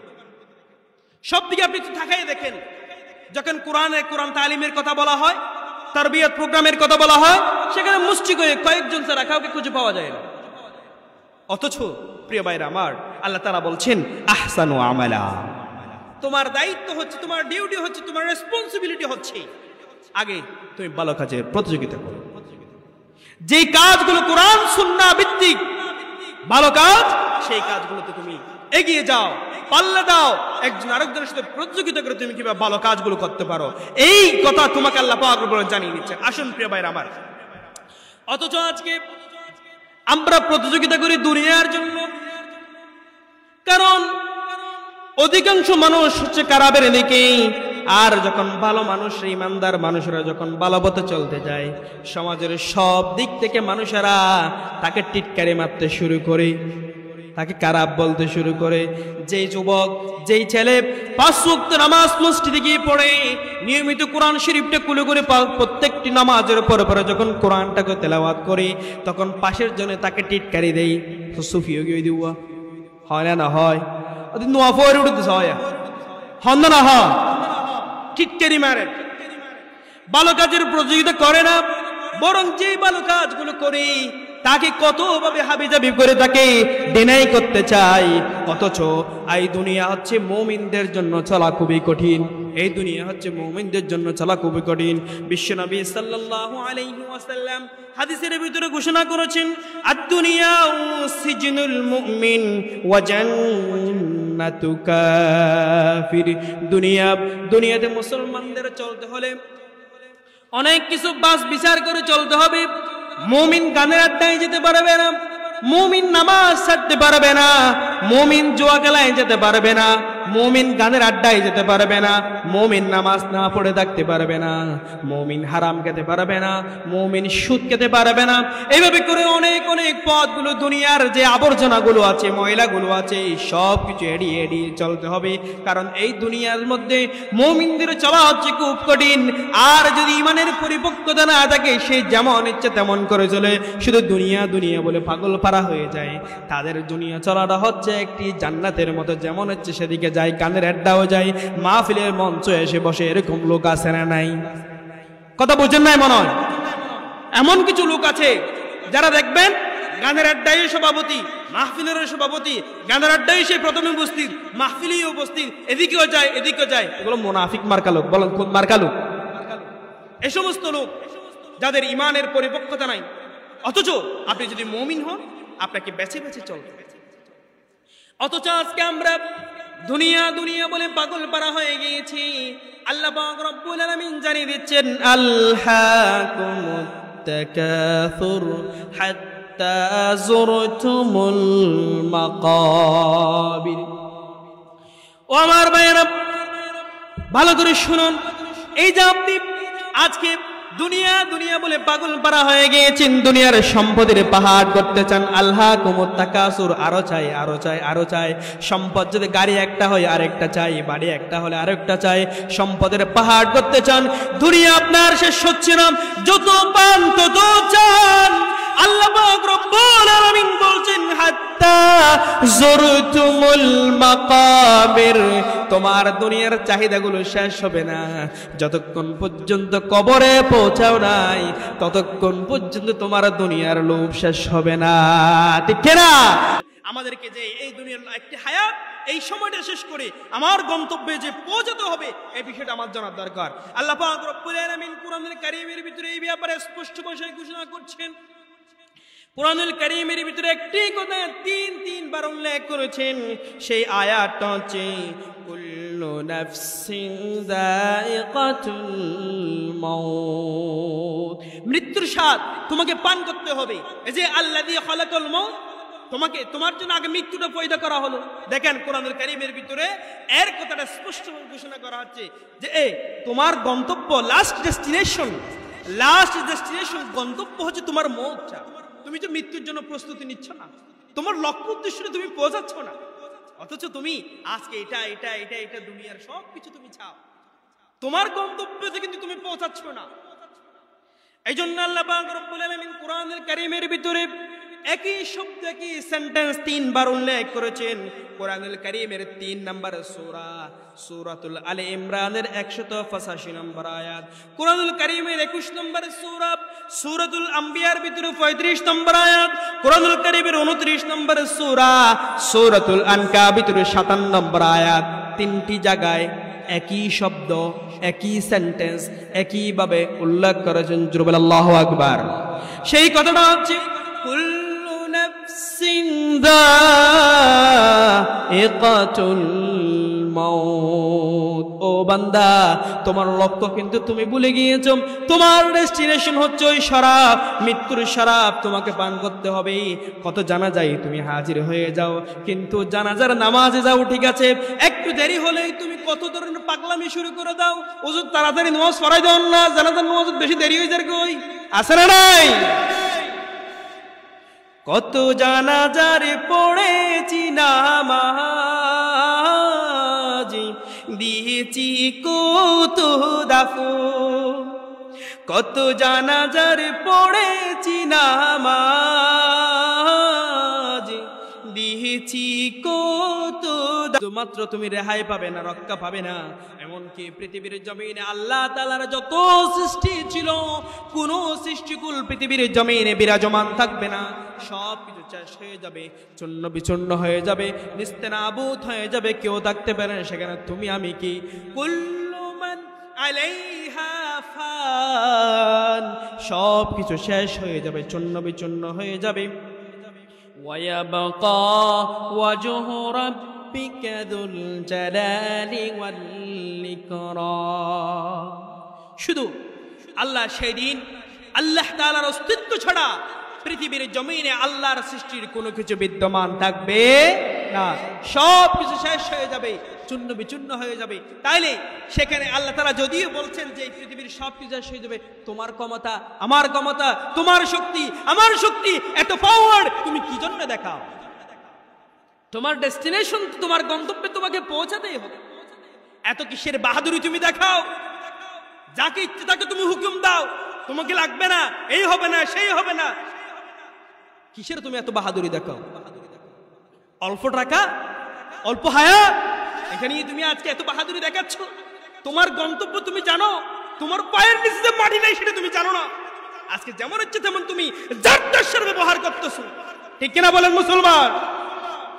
সব দিকে আপনি তাকাই দেখেন, যখন কোরআন তালিমের কথা বলা হয়, তারবিয়াত প্রোগ্রামের কথা বলা হয়, সেখানে মুষ্টি করে কয়েকজন ছাড়া কাউকে খুঁজে পাওয়া যায় না। অথচ প্রিয় ভাইরা আমার, আল্লাহ তাআলা বলছেন আহসানু আমালা। তোমার দায়িত্ব হচ্ছে, তোমার ডিউটি হচ্ছে, তোমার রেসপন্সিবিলিটি হচ্ছে আগে তুমি ভালো কাজের প্রতিযোগিতা করো। যে কাজগুলো কোরআন সুন্নাহ ভিত্তিক ভালো কাজ, সেই কাজগুলোতে তুমি এগিয়ে যাও, পাল্লা দাও, একজন আরেকজনের সাথে প্রতিযোগিতা করে তুমি কিভাবে ভালো কাজগুলো করতে পারো, এই কথা তোমাকে আল্লাহ পাক বলে জানিয়ে দিচ্ছেন। আসুন প্রিয় ভাইরা আমার, অথচ আজকে আমরা প্রতিযোগিতা করি দুনিয়ার জন্য, কারণ অধিকাংশ মানুষ হচ্ছে খারাপের দিকে। আর যখন ভালো মানুষ, ইমানদার মানুষরা যখন ভালো পথে চলতে যায়, সমাজের সব দিক থেকে মানুষেরা তাকে টিটকারি মারতে শুরু করে, তাকে খারাপ বলতে শুরু করে। যেই যুবক, যেই ছেলে 5 ওয়াক্ত নামাজ মসজিদে গিয়ে পড়ে, নিয়মিত কোরআন শরীফটা কুলে করে প্রত্যেকটি নামাজের পরে পরে যখন কোরআনটাকে তেলাওয়াত করে, তখন পাশের জন্য তাকে টিটকারি দেয়। সুফিও গিয়ে দিওয়া হয় না হয়, নোয়া ফোর উঠতে হয় হন্দ না হয়, টিটকারি মারে, ভালো কাজের প্রতিযোগিতা করে না, বরং যে ভালো কাজগুলো করে তাকে কতভাবে হাবিজাবি করে তাকে ডিনাই করতে চাই। অথচ এই দুনিয়া হচ্ছে মুমিনদের জন্য চলা খুবই কঠিন, এই দুনিয়া হচ্ছে মুমিনদের জন্য চলা খুবই কঠিন। বিশ্বনবী সাল্লাল্লাহু আলাইহি ওয়াসাল্লাম হাদিসের ভিতরে ঘোষণা করেছেন, আদ-দুনিয়া সিজনুল মুমিন ওয়া জান্নাতু কাফির। দুনিয়াতে মুসলমানদের চলতে হলে অনেক কিছু বাস বিচার করে চলতে হবে। মুমিন গানের আড্ডায় যেতে পারবে না, মুমিন নামাজ ছাড়তে পারবে না, মুমিন জুয়া খেলায় যেতে পারবে না, মুমিন গানের আড্ডায় যেতে পারবে না, মুমিন নামাজ না পড়ে থাকতে পারবে না, মুমিন হারাম খেতে পারবে না, মুমিন সুদ খেতে পারবে না। এইভাবে করে অনেক অনেক পথগুলো, দুনিয়ার যে আবর্জনাগুলো আছে, ময়লাগুলো আছে, সব কিছু এড়িয়ে এড়িয়ে চলতে হবে। কারণ এই দুনিয়ার মধ্যে মুমিনদের চলা হচ্ছে খুব কঠিন। আর যদি ইমানের পরিপক্কতা না থাকে, সে যেমন ইচ্ছে তেমন করে চলে, শুধু দুনিয়া দুনিয়া বলে পাগল পারা হয়ে যায়। তাদের দুনিয়া চলাটা হচ্ছে একটি জান্নাতের মতো, যেমন হচ্ছে সেদিকে যায়, গানের আড্ডাও যায়, মাহফিলের মঞ্চ এসে বসে, এরকম লোক আছে না নাই? কথা বুঝেন নাই মনে হয়? এমন কিছু লোক আছে যারা দেখবেন গানের আড্ডায় সভাপতি, মাহফিলের সভাপতি, গানের আড্ডায় সে প্রথমে উপস্থিত, মাহফিলেই উপস্থিত, এদিকেও যায় এদিকেও যায়। এগুলো মুনাফিক মার্কা লোক। বলেন কোন মার্কা লোক? এই সমস্ত লোক যাদের ইমানের পরিপক্কতা নাই। অথচ আপনি যদি মুমিন হন, আপনাকে বেছে বেছে চলতে হবে। অথচ আজকে আমরা দুনিয়া দুনিয়া বলে পাগল পারা হয়ে গিয়েছি। আল্লাহ পাক রব্বুল আলামিন জানিয়ে দিচ্ছেন, আলহাকুমুত তাকাসুর হাত্তা যুরতুমুল মাকাবির। ও আমার ভাইয়েরা, ভালো করে শুনুন, এই যে আপনি আজকে দুনিয়া দুনিয়া বলে পাগল পারা হয়ে গিয়েছেন, দুনিয়ার সম্পদের পাহাড় করতে চান, আলহাকুমুত তাকাসুর, আরো চাই আরো চাই আরো চাই। সম্পদ যদি গাড়ি একটা হয় আরেকটা চাই, বাড়ি একটা হলে আরেকটা চাই, সম্পদের পাহাড় করতে চান। দুনিয়া আপনার শেষ হচ্ছে না, যত পান তত চান। আল্লাহ পাক রব্বুল আলামিন বলছেন, হাত্তা যুরতুমুল মাকাবির, তোমার দুনিয়ার চাহিদাগুলো শেষ হবে না যতক্ষণ পর্যন্ত কবরে পৌঁছাও নাই, ততক্ষণ পর্যন্ত তোমার দুনিয়ার লোভ শেষ হবে না। ঠিক না? আমাদেরকে যে এই দুনিয়ার একটি হায়াত, এই সময়টা শেষ করে আমার গন্তব্যে যে পৌঁছাতে হবে, এই বিষয়টা আমার জানার দরকার। আল্লাহ পাক রব্বুল আলামিন কোরআনুল কারীমের ভিতরে এই ব্যাপারে স্পষ্ট ভাষায় ঘোষণা করছেন। কোরআনুল কারীমের ভিতরে একটি কথা তিনবার উল্লেখ করেছেন, সেই আয়াতটা হচ্ছে কুল্লু নাফসিন যায়িকাতুল মাউত, মৃত্যুর স্বাদ তোমাকে পান করতে হবে। এই যে আল্লাযী খালাকাল মাউত, তোমার জন্য আগে মৃত্যুটা পয়দা করা হলো। দেখেন কোরআনুল কারীমের ভিতরে এর কথাটা স্পষ্ট ঘোষণা করা হচ্ছে যে তোমার গন্তব্য, লাস্ট ডেস্টিনেশন গন্তব্য হচ্ছে তোমার মওতটা। তুমি যে মৃত্যুর জন্য প্রস্তুতি নিচ্ছ না, তোমার লক্ষ্য উদ্দেশ্যে তুমি পৌঁছাচ্ছ না, অথচ তুমি আজকে এটা এটা এটা এটা দুনিয়ার সব কিছু তুমি চাও, তোমার গন্তব্যতে কিন্তু তুমি পৌঁছাচ্ছ না। এই জন্য আল্লাহ পাক রব্বুল আলামিন কোরআনুল কারীমের ভিতরে একই শব্দ, একই সেন্টেন্স তিনবার উল্লেখ করেছেন। কোরআনুল কারীমের 3 নম্বর সূরা, সূরাতুল আলে ইমরানের 185 নম্বর আয়াত, কোরআনুল কারীমের 21 নম্বর সূরা, সূরাতুল আম্বিয়ার ভিতরে 35 নম্বর আয়াত, কোরআনুল কারীমের 29 নম্বর সূরা, সূরাতুল আনকাবুতের ভিতরে 57 নম্বর আয়াত। তিনটি জায়গায় একই শব্দ, একই সেন্টেন্স একই ভাবে উল্লেখ করেছেন। জুরুল আল্লাহু আকবার। সেই কথাটা হচ্ছে কুল্লু নাফসিন যায়িকাতুল মাউত। ও বান্দা, তোমার লক্ষ্য কিন্তু তুমি ভুলে গিয়েছো। তোমার ডেস্টিনেশন হচ্ছে ওই শরাব, মৃত্যুর শরাব তোমাকে পান করতে হবে। কত জানাজায় তুমি হাজির হয়ে যাও, কিন্তু জানাজার নামাজে যাও ঠিক আছে, একটু দেরি হলেই তুমি কত ধরনের পাগলামি শুরু করে দাও। ওযু তাড়াতাড়ি নামাজ পড়াই দাও না, জানাজার নামাজ বেশি দেরি হয়ে যায়, কই আছে না নাই? কত জানাজার পড়েছি নামাজ, দিয়েছি কত দাফন, কত জানাজার পড়েছি নামাজ, দিয়েছি কত। মাত্র তুমি রেহাই পাবে না, রক্ষা পাবে না। এমনকি পৃথিবীর জমিনে আল্লাহ তাআলার যত সৃষ্টি ছিল, কোন সৃষ্টিকুল পৃথিবীর জমিনে বিরাজমান থাকবে না। সব কিছু শেষ হয়ে যাবে, চূর্ণ বিচূর্ণ হয়ে যাবে, নিস্তেনাবুদ হয়ে যাবে, কেউ থাকতে পারে না সেখানে। তুমি আমি কি? কুল্লু মান আলাইহা ফান, সব কিছু শেষ হয়ে যাবে, চূর্ণ বিচূর্ণ হয়ে যাবে। ওয়ায়াবকা ওয়াজহু রাব্বিকা যুল জালালি ওয়াল ইকরাম। শুধু আল্লাহ সেদিন, আল্লাহ তাআলার অস্তিত্ব ছাড়া পৃথিবীর জমিনে আল্লাহর সৃষ্টির কোনো কিছু বিদ্যমান থাকবে না। সব কিছু শেষ হয়ে যাবে, চূর্ণ বিচূর্ণ হয়ে যাবে। তাইলে সেখানে আল্লাহ তাআলা যদিও বলছেন যে এই পৃথিবীর সব কিছু শেষ হয়ে যাবে, তোমার ক্ষমতা আমার ক্ষমতা, তোমার শক্তি আমার শক্তি, এত পাওয়ার তুমি কি জন্য দেখাও? তোমার ডেস্টিনেশন, তোমার গন্তব্যে তোমাকে পৌঁছাতেই হবে। এত কিসের বাহাদুরি তুমি দেখাও? যাকে ইচ্ছে তাকে তুমি হুকুম দাও, তোমাকে লাগবে না, এই হবে না, সেই হবে না। কিসের তুমি এত বাহাদুরি দেখাও? অল্প টাকা, অল্প হায়া, এখানে তুমি আজকে এত বাহাদুরি দেখাচ্ছ। তোমার গন্তব্য তুমি জানো, তোমার পায়ের নিচে মাটি নাই সেটা তুমি জানো না। আজকে যেমন হচ্ছে তেমন তুমি যার ব্যবহার করতেছো, ঠিক কিনা বলেন মুসলমান?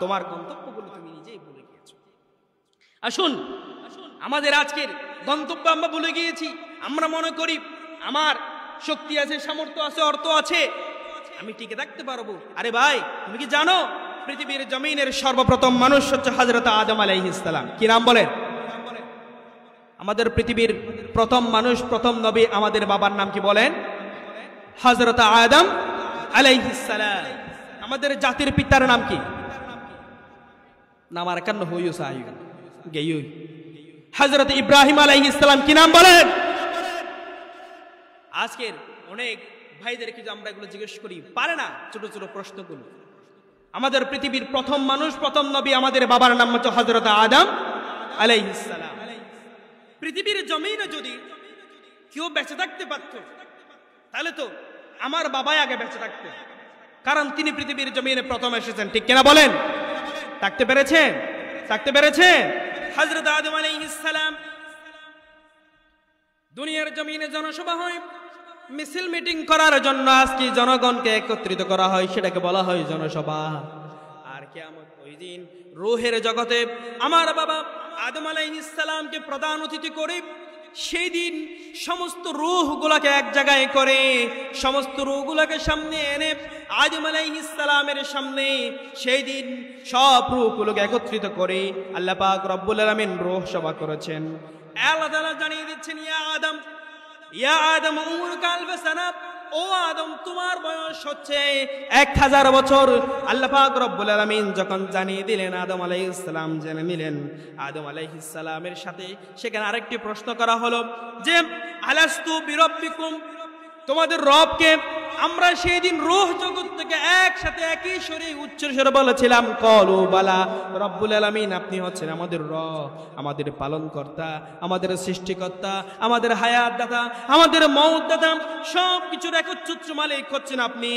তোমার গন্তব্যগুলো তুমি নিজেই ভুলে গিয়েছো। আসুন, আমাদের আজকের গন্তব্য আমরা ভুলে গিয়েছি। আমরা মনে করি আমার শক্তি আছে, সামর্থ্য আছে, অর্থ আছে, আমি টিকে থাকতে পারবো। আরে ভাই, তুমি কি জানো পৃথিবীর জমিনের সর্বপ্রথম মানুষ হচ্ছে হযরত আদম আলাইহিস সালাম। কি নাম বলেন? আমাদের পৃথিবীর প্রথম মানুষ, প্রথম নবী, আমাদের বাবার নাম কি বলেন? হযরত আদম আলাইহিস সালাম। আমাদের জাতির পিতার নাম কি? নাম আর কান্ন হইও সাইয়ু গেয়ু। হযরত ইব্রাহিম আলাইহিস সালাম। কি নাম বলেন? আজকের অনেক ভাইদেরকে যে আমরা এগুলো জিজ্ঞেস করি, পারে না ছোট ছোট প্রশ্নগুলো। আমাদের পৃথিবীর প্রথম মানুষ, প্রথম নবী, আমাদের বাবার নাম হচ্ছে হযরত আদম আলাইহিস সালাম। পৃথিবীর জমিনে যদি কেউ বেঁচে থাকতে পারত, তাহলে তো আমার বাবাই আগে বেঁচে থাকতো, কারণ তিনি পৃথিবীর জমিনে প্রথম এসেছেন। ঠিক কিনা বলেন? থাকতে পেরেছেন? থাকতে পেরেছেন? হযরত আদম আলাইহিস সালাম। দুনিয়ার জমিনে জনসভা হয়, মিছিল মিটিং করার জন্য আজকে জনগণকে একত্রিত করা হয়, সেটাকে বলা হয় জনসভা। আর কিয়ামত ওই দিন রূহের জগতে আমার বাবা আদম আলাইহিস সালামকে প্রধান অতিথি করে সেই দিন সমস্ত রূহগুলোকে এক জায়গায় করে, সমস্ত রূহগুলোকে সামনে এনে আদম আলাইহিস সালামের সামনে সেই দিন সব রূহগুলোকে একত্রিত করে আল্লাহ পাক রব্বুল আলামিন রূহ সভা করেছেন। আল্লাহ তাআলা জানিয়ে দিচ্ছেন, ইয়া আদম উমরুকা আলফ সানা, ও আদম তোমার বয়স হচ্ছে 1000 বছর। আল্লাহ পাক রব্বুল আলামিন যখন জানিয়ে দিলেন, আদম আলাইহিস সালাম জেনে নিলেন। আদম আলাইহিস সালামের সাথে সেখানে আরেকটি প্রশ্ন করা হলো যে আলাস্তু বিরব্বিকুম, তোমাদের রবকে? আমরা সেই দিন রূহ জগৎ থেকে একসাথে একই সুরে উচ্চ স্বরে বলেছিলাম, কলু বালা রব্বুল আলামিন, আপনি হচ্ছেন আমাদের রব, আমাদের পালনকর্তা, আমাদের সৃষ্টিকর্তা, আমাদের হায়াত দাতা, আমাদের মওত দাতা, সব কিছুর একচ্ছত্র মালিক হচ্ছেন আপনি।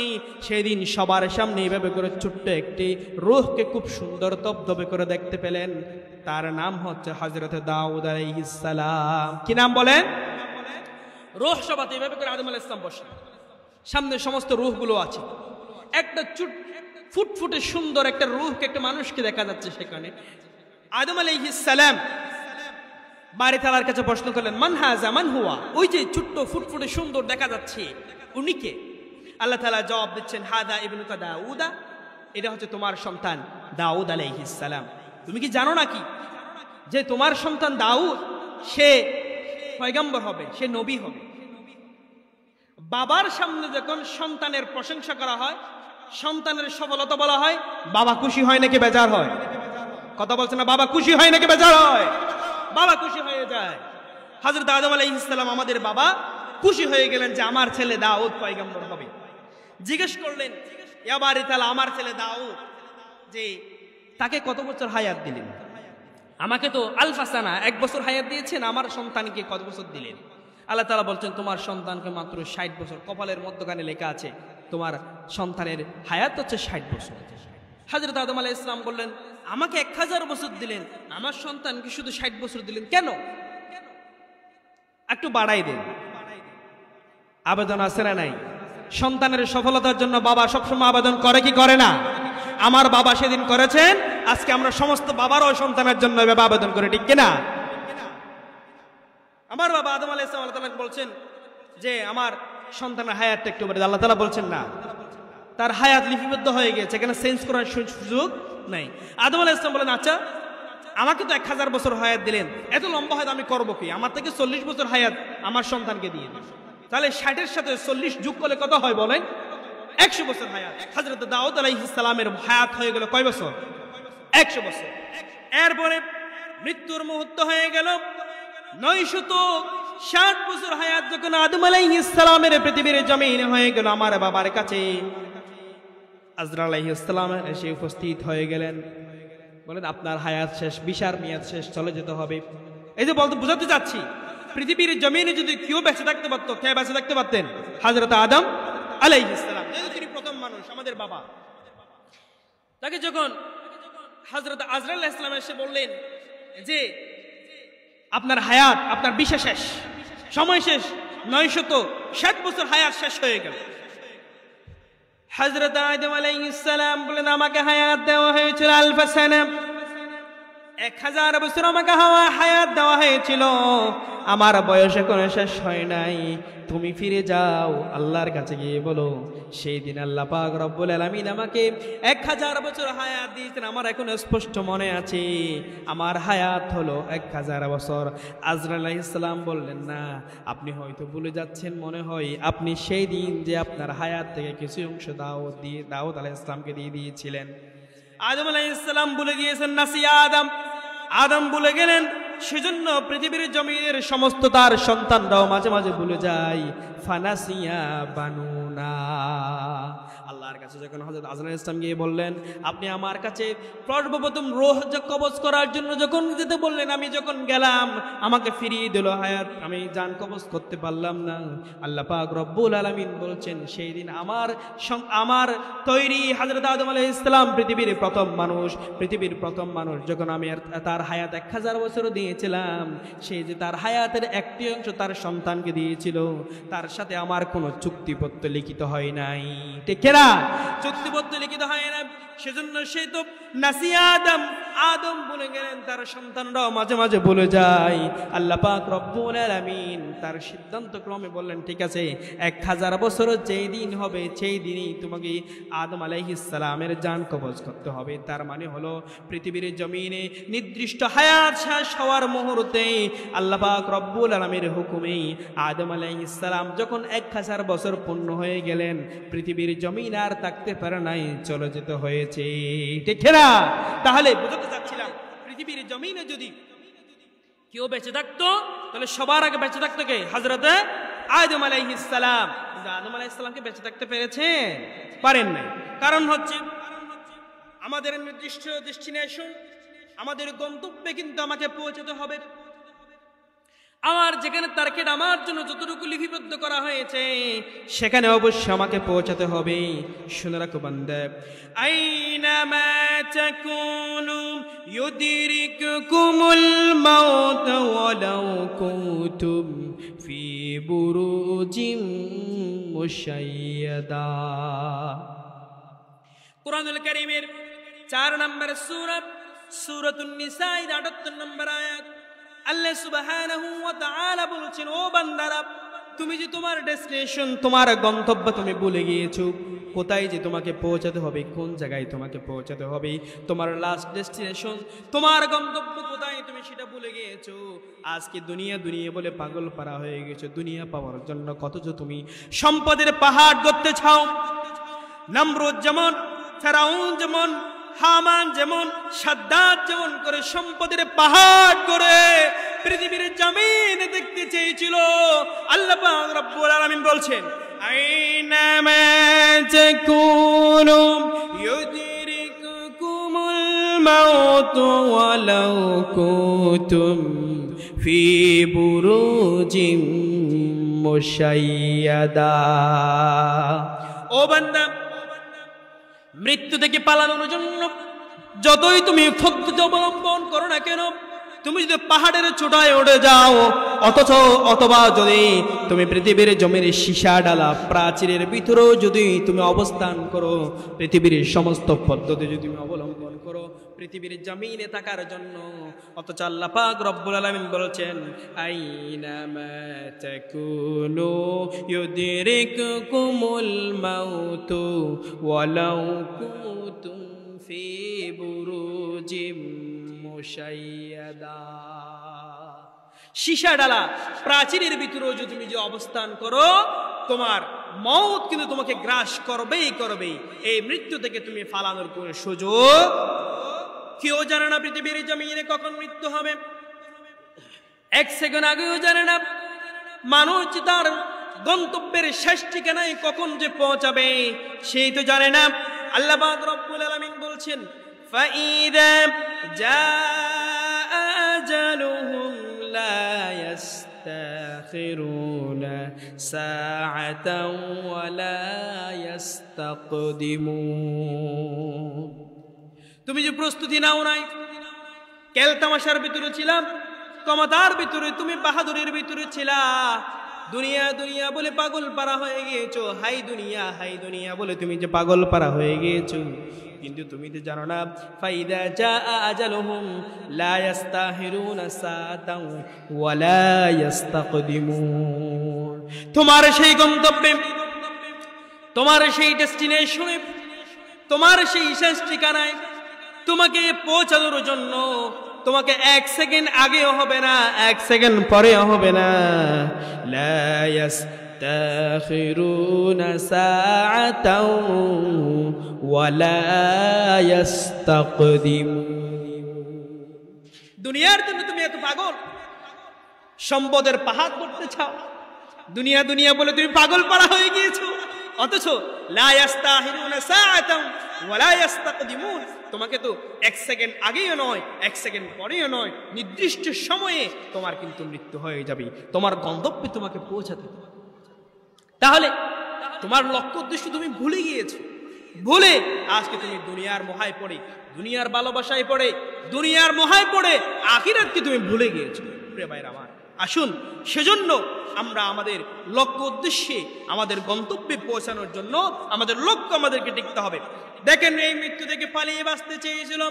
সেই দিন সবার সামনে এইভাবে করে ছোট্ট একটি রূহকে খুব সুন্দর তবদবে করে দেখতে পেলেন। তার নাম হচ্ছে হযরত দাউদ আলাইহিস সালাম। কি নাম বলেন? রূহ সভাতে এইভাবে করে আদম আলাইহিস সালাম বসে, সামনে সমস্ত রূহগুলো আছে। একটা ফুটফুটে সুন্দর একটা রূহকে, একটা মানুষকে দেখা যাচ্ছে সেখানে। আদম আলাইহিস সালাম বাড়ি তালার কাছে প্রশ্ন করলেন, মান হাযা মান হুয়া, ওই যে ছোট্ট ফুটফুটে সুন্দর দেখা যাচ্ছে উনি কে? আল্লাহ তাআলা জবাব দিচ্ছেন, হাদা ইবনুকা দাউদা, এটা হচ্ছে তোমার সন্তান দাউদ আলাইহিস সালাম। তুমি কি জানো নাকি যে তোমার সন্তান দাউদ সে পয়গম্বর হবে, সে নবী হবে। বাবার সামনে যখন সন্তানের প্রশংসা করা হয়, সন্তানের সফলতা বলা হয়, বাবা খুশি হয় নাকি বেজার হয়? কথা বলছে না? বাবা খুশি হয় নাকি বেজার হয়? বাবা খুশি হয়ে যায়। হযরত আদম আলাইহিস সালাম আমাদের বাবা খুশি হয়ে গেলেন যে আমার ছেলে দাউদ পয়গম্বর হবে। জিজ্ঞেস করলেন, ইয়া বারি তাআলা, আমার ছেলে দাউদ যে তাকে কত বছর হায়াত দিলেন? আমাকে তো আলফাসানা 1 বছর হায়াত দিয়েছেন, আমার সন্তানকে কত বছর দিলেন? আল্লাহ তাআলা বলছেন, তোমার সন্তানকে মাত্র 60 বছর। কপালের মধ্যখানে লেখা আছে তোমার সন্তানের হায়াত হচ্ছে 60 বছর। হযরত আদম আলাইহিস সালাম বললেন, আমাকে 1000 বছর দিলেন, আমার সন্তানকে শুধু 60 বছর দিলেন কেন? একটু বাড়াই দেন। আবেদন আছে না নাই? সন্তানের সফলতার জন্য বাবা সবসময় আবেদন করে কি করে না? আমার বাবা সেদিন করেছেন, আজকে আমরা সমস্ত বাবারও সন্তানের জন্য এভাবে আবেদন করে, ঠিক কিনা? আমার বাবা আদম আলাইহিস সালাম আল্লাহ তাআলা বলছেন যে আমার সন্তানের হায়াতটা একটু বাড়িয়ে। আল্লাহ তাআলা বলছেন না, তার হায়াত লিপিবদ্ধ হয়ে গেছে, এখানে চেঞ্জ করার সুযোগ নাই। আদম আলাইহিস সালাম বলেন, আচ্ছা আমাকে তো 1000 বছর হায়াত দিলেন, এত লম্বা হায়াত আমি করবো কি? আমার থেকে 40 বছর হায়াত আমার সন্তানকে দিয়ে দিন। তাহলে 60-এর সাথে 40 যোগ করলে কত হয় বলেন? 100 বছর হায়াত। হযরত দাউদ আলাইহিস সালামের হায়াত হয়ে গেল কয় বছর? 100 বছর। এরপরে মৃত্যুর মুহূর্ত হয়ে গেল 960 বছর হায়াত যখন আদম আলাইহিস সালামের পৃথিবীর জমিনে হয়ে গেল, আমার বাবার কাছে আজরাইল আলাইহিস সালাম এসে উপস্থিত হয়ে গেলেন। বলেন, আপনার হায়াত শেষ, বিশার মেয়াদ শেষ, চলে যেতে হবে। এই যে বলতে বুঝাতে চাচ্ছি, পৃথিবীর জমিনে যদি কেউ বেঁচে থাকতে পারতো, কে বেঁচে থাকতে পারতেন? হযরত আদম আলাইহিস সালাম। তিনি প্রথম মানুষ, আমাদের বাবা। তাকে যখন হযরত আজরাইল আলাইহিস সালাম এসে বললেন যে আপনার হায়াত, আপনার বিশা শেষ, সময় শেষ, 960 বছর হায়াত শেষ হয়ে গেল। হযরত আদম আলাইহিস সালাম বলেন, আমাকে হায়াত দেওয়া হয়েছিল আলফা সানা, 1000 বছর আমাকে হায়াত দেওয়া হয়েছিল, আমার বয়স এখনো শেষ হয় নাই, তুমি ফিরে যাও আল্লাহর কাছে গিয়ে বলো। সেই দিন আল্লাহ পাক রব্বুল আলামিন আমাকে 1000 বছর হায়াত দিয়েছেন। আমার এখন স্পষ্ট মনে আছে আমার হায়াত হলো 1000 বছর। আজরাইল আলাইহিস সালাম বললেন, না আপনি হয়তো ভুলে যাচ্ছেন, মনে হয় আপনি সেই দিন যে আপনার হায়াত থেকে কিছু অংশ দাউদ আলাইহিস সালামকে দিয়ে দিয়েছিলেন। আদম আলাইহিস সালাম ভুলে গিয়েছেন, নাসিয়া আদম ভুলে গেলেন। সেজন্য পৃথিবীর জমিনের সমস্ত তার সন্তানরাও মাঝে মাঝে ভুলে যায়। ফানাসিয়া বানুনা। আল্লাহর কাছে যখন হযরত আজরাইল ইসলাম গিয়ে বললেন, আপনি আমার কাছে সর্বপ্রথম রূহ কবজ করার জন্য যখন যেতে বললেন, আমি যখন গেলাম আমাকে ফিরিয়ে দিল হায়াত, আমি জান কবজ করতে পারলাম না। আল্লাহ পাক রব্বুল আলামিন বলছেন, সেই দিন আমার তৈরি হযরত আদম আলাইহিস সালাম পৃথিবীর প্রথম মানুষ যখন আমি তার হায়াত 1000 বছর দিয়েছিলাম, সেই যে তার হায়াতের একটি অংশ তার সন্তানকে দিয়েছিল, তার সাথে আমার কোনো চুক্তিপত্র লিখিত হয় নাই। ঠিক না? চুক্তিপত্র লিখিত হয় না। সেজন্য সেই তো নাসিয়া আদম বলে গেলেন, তার সন্তানরাও মাঝে মাঝে বলে যায়। আল্লাহ পাক রব্বুল আলামিন তার সিদ্ধান্ত ক্রমে বললেন, ঠিক আছে 1000 বছর যেই দিন হবে সেই দিনই তোমাকে আদম আলাইহিস সালামের জান কবজ করতে হবে। তার মানে হলো পৃথিবীর জমিনে নির্দিষ্ট হায়াত শেষ হওয়ার মুহূর্তে আল্লাহ পাক রব্বুল আলামিনের হুকুমে আদম আলাইহিস সালাম যখন 1000 বছর পূর্ণ হয়ে গেলেন, পৃথিবীর জমিন আর থাকতে পারে নাই, চলে যেতে হয়েছে। ঠিক না? তাহলে বুঝতে চাচ্ছিলাম, পৃথিবীর জমিনে যদি কেউ বেঁচে থাকতো তাহলে সবার আগে বেঁচে থাকতো কে? হযরতে আদম আলাইহিস সালাম। কিন্তু আদম আলাইহিস সালামকে বেঁচে থাকতে পেরেছেন? পারেন নাই। কারণ হচ্ছে আমাদের নির্দিষ্ট ডেস্টিনেশন, আমাদের গন্তব্যে কিন্তু আমাকে পৌঁছাতে হবে। আমার যেখানে টার্গেট, আমার জন্য যতটুকু লিপিবদ্ধ করা হয়েছে সেখানে অবশ্যই আমাকে পৌঁছাতে হবে। শুনে রাখো বান্দা, আইনামা তাকুনু ইউদরিকুকুমুল মাউত ওয়ালাউ কুনতুম ফি বুরুজিম মুশাইয়াদা। কুরআনুল কারীমের 4 নম্বর সূরা, সূরাতুন নিসা 78 নম্বর আয়াত, আল্লাহ সুবহানাহু ওয়া তাআলা বলছেন, ও বান্দারা, তুমি যে তোমার ডেস্টিনেশন, তোমার গন্তব্য তুমি ভুলে গিয়েছো। কোথায় যে তোমাকে পৌঁছাতে হবে, কোন জায়গায় তোমাকে পৌঁছাতে হবে, তোমার লাস্ট ডেস্টিনেশন, তোমার গন্তব্য কোথায় তুমি সেটা ভুলে গিয়েছো। আজকে দুনিয়া বলে পাগল পারা হয়ে গেছো। দুনিয়া পাওয়ার জন্য কত যে তুমি সম্পদের পাহাড় গড়তে চাও। নমরুদ যেমন, ফেরাউন যেমন, হামান যেমন, সাদ্দাত যেমন করে সম্পদের পাহাড় করে পৃথিবীর জমিনে দেখতে চেয়েছিল, আল্লাহ পাক রব্বুল আলামিন বলছেন, আইনামা তাকুনু ইউদরিকুকুমুল মাউত ওয়ালাউ কুনতুম ফি বুরুজিম মুশাইয়াদা। ও বান্দা, মৃত্যু থেকে পালানোর জন্য যতই তুমি পদ্ধতি অবলম্বন করো না কেন, তুমি যদি পাহাড়ের চূড়ায় উঠে যাও, অথবা যদি তুমি পৃথিবীর জমির সীসা ডালা প্রাচীরের ভিতরেও যদি তুমি অবস্থান করো, পৃথিবীর সমস্ত পদ্ধতি যদি তুমি অবলম্বন করো পৃথিবীর জমিনে থাকার জন্য, অথচ আল্লাহ পাক রব্বুল আলামিন বলেছেন, আইনামা তাকুনু ইউদরিকুকুমুল মাউত ওয়ালাউ কুনতুম ফি বুরুজিম মুশাইয়াদা। সীসা ডালা প্রাচীরের ভিতরেও যদি তুমি যে অবস্থান করো, তোমার মওত কিন্তু তোমাকে গ্রাস করবেই করবে। এই মৃত্যু থেকে তুমি পালানোর কোনো সুযোগ কেউ জানে না। পৃথিবীর জমিনে কখন মৃত্যু হবে 1 সেকেন্ড আগেও জানে না। মানুষ তার গন্তব্যের শেষ ঠিকানায় কখন যে পৌঁছাবে সেই তো জানে না। আল্লাহ পাক রব্বুল আলামিন বলছেন, ফাইদা জাআ আজালুহুম লা ইয়াস্তাখিরুনা সাআতাও ওয়া লা ইস্তাকদিমুন। তুমি যে প্রস্তুতি নাও নাই, কেল তামাশার ভিতরে ছিলাম, ক্ষমতার ভিতরে, তুমি বাহাদুরের ভিতরে ছিলা, দুনিয়া দুনিয়া বলে পাগল পারা হয়ে গিয়েছো, হাই দুনিয়া বলে তুমি যে পাগল পারা হয়ে গিয়েছো। কিন্তু তুমি তো জানো না, ফাইদা জাআ আজালুহুম লা ইস্তাখিরুনা সাআতাও ওয়া লা ইস্তাকদিমুন। তোমার সেই গন্তব্যে, তোমার সেই ডেস্টিনেশনে, তোমার সেই শেষ ঠিকানায় তোমাকে পৌঁছানোর জন্য তোমাকে 1 সেকেন্ড আগেও হবে না, 1 সেকেন্ড পরেও হবে না। লা ইস্তাখিরুনা সাআতাও ওয়া লা ইস্তাকদিমুন। দুনিয়ার জন্য তুমি এত পাগল, সম্পদের পাহাড় করতে চাও, দুনিয়া দুনিয়া বলে তুমি পাগল পারা হয়ে গিয়েছো। অথচ লা ইস্তাখিরুনা সাআতাও ওয়া লা ইস্তাকদিমুন, তোমাকে তো 1 সেকেন্ড আগেও নয়, 1 সেকেন্ড পরেও নয়, নির্দিষ্ট সময়ে তোমার কিন্তু মৃত্যু হয়ে যাবে, তোমার গন্তব্যে তোমাকে পৌঁছাতে। তাহলে তোমার লক্ষ্য উদ্দেশ্য তুমি ভুলে গিয়েছো, ভুলে আজকে তুমি দুনিয়ার মোহায় পড়ে, দুনিয়ার ভালোবাসায় পড়ে, দুনিয়ার মোহায় পড়ে আখিরাতকে তুমি ভুলে গিয়েছো। প্রিয় ভাইরা আমার, আসুন সেজন্য আমরা আমাদের লক্ষ্য উদ্দেশ্যে, আমাদের গন্তব্যে পৌঁছানোর জন্য আমাদের লক্ষ্য আমাদেরকে টিকতে হবে। দেখেন, এই মৃত্যু থেকে পালিয়ে বাঁচতে চেয়েছিল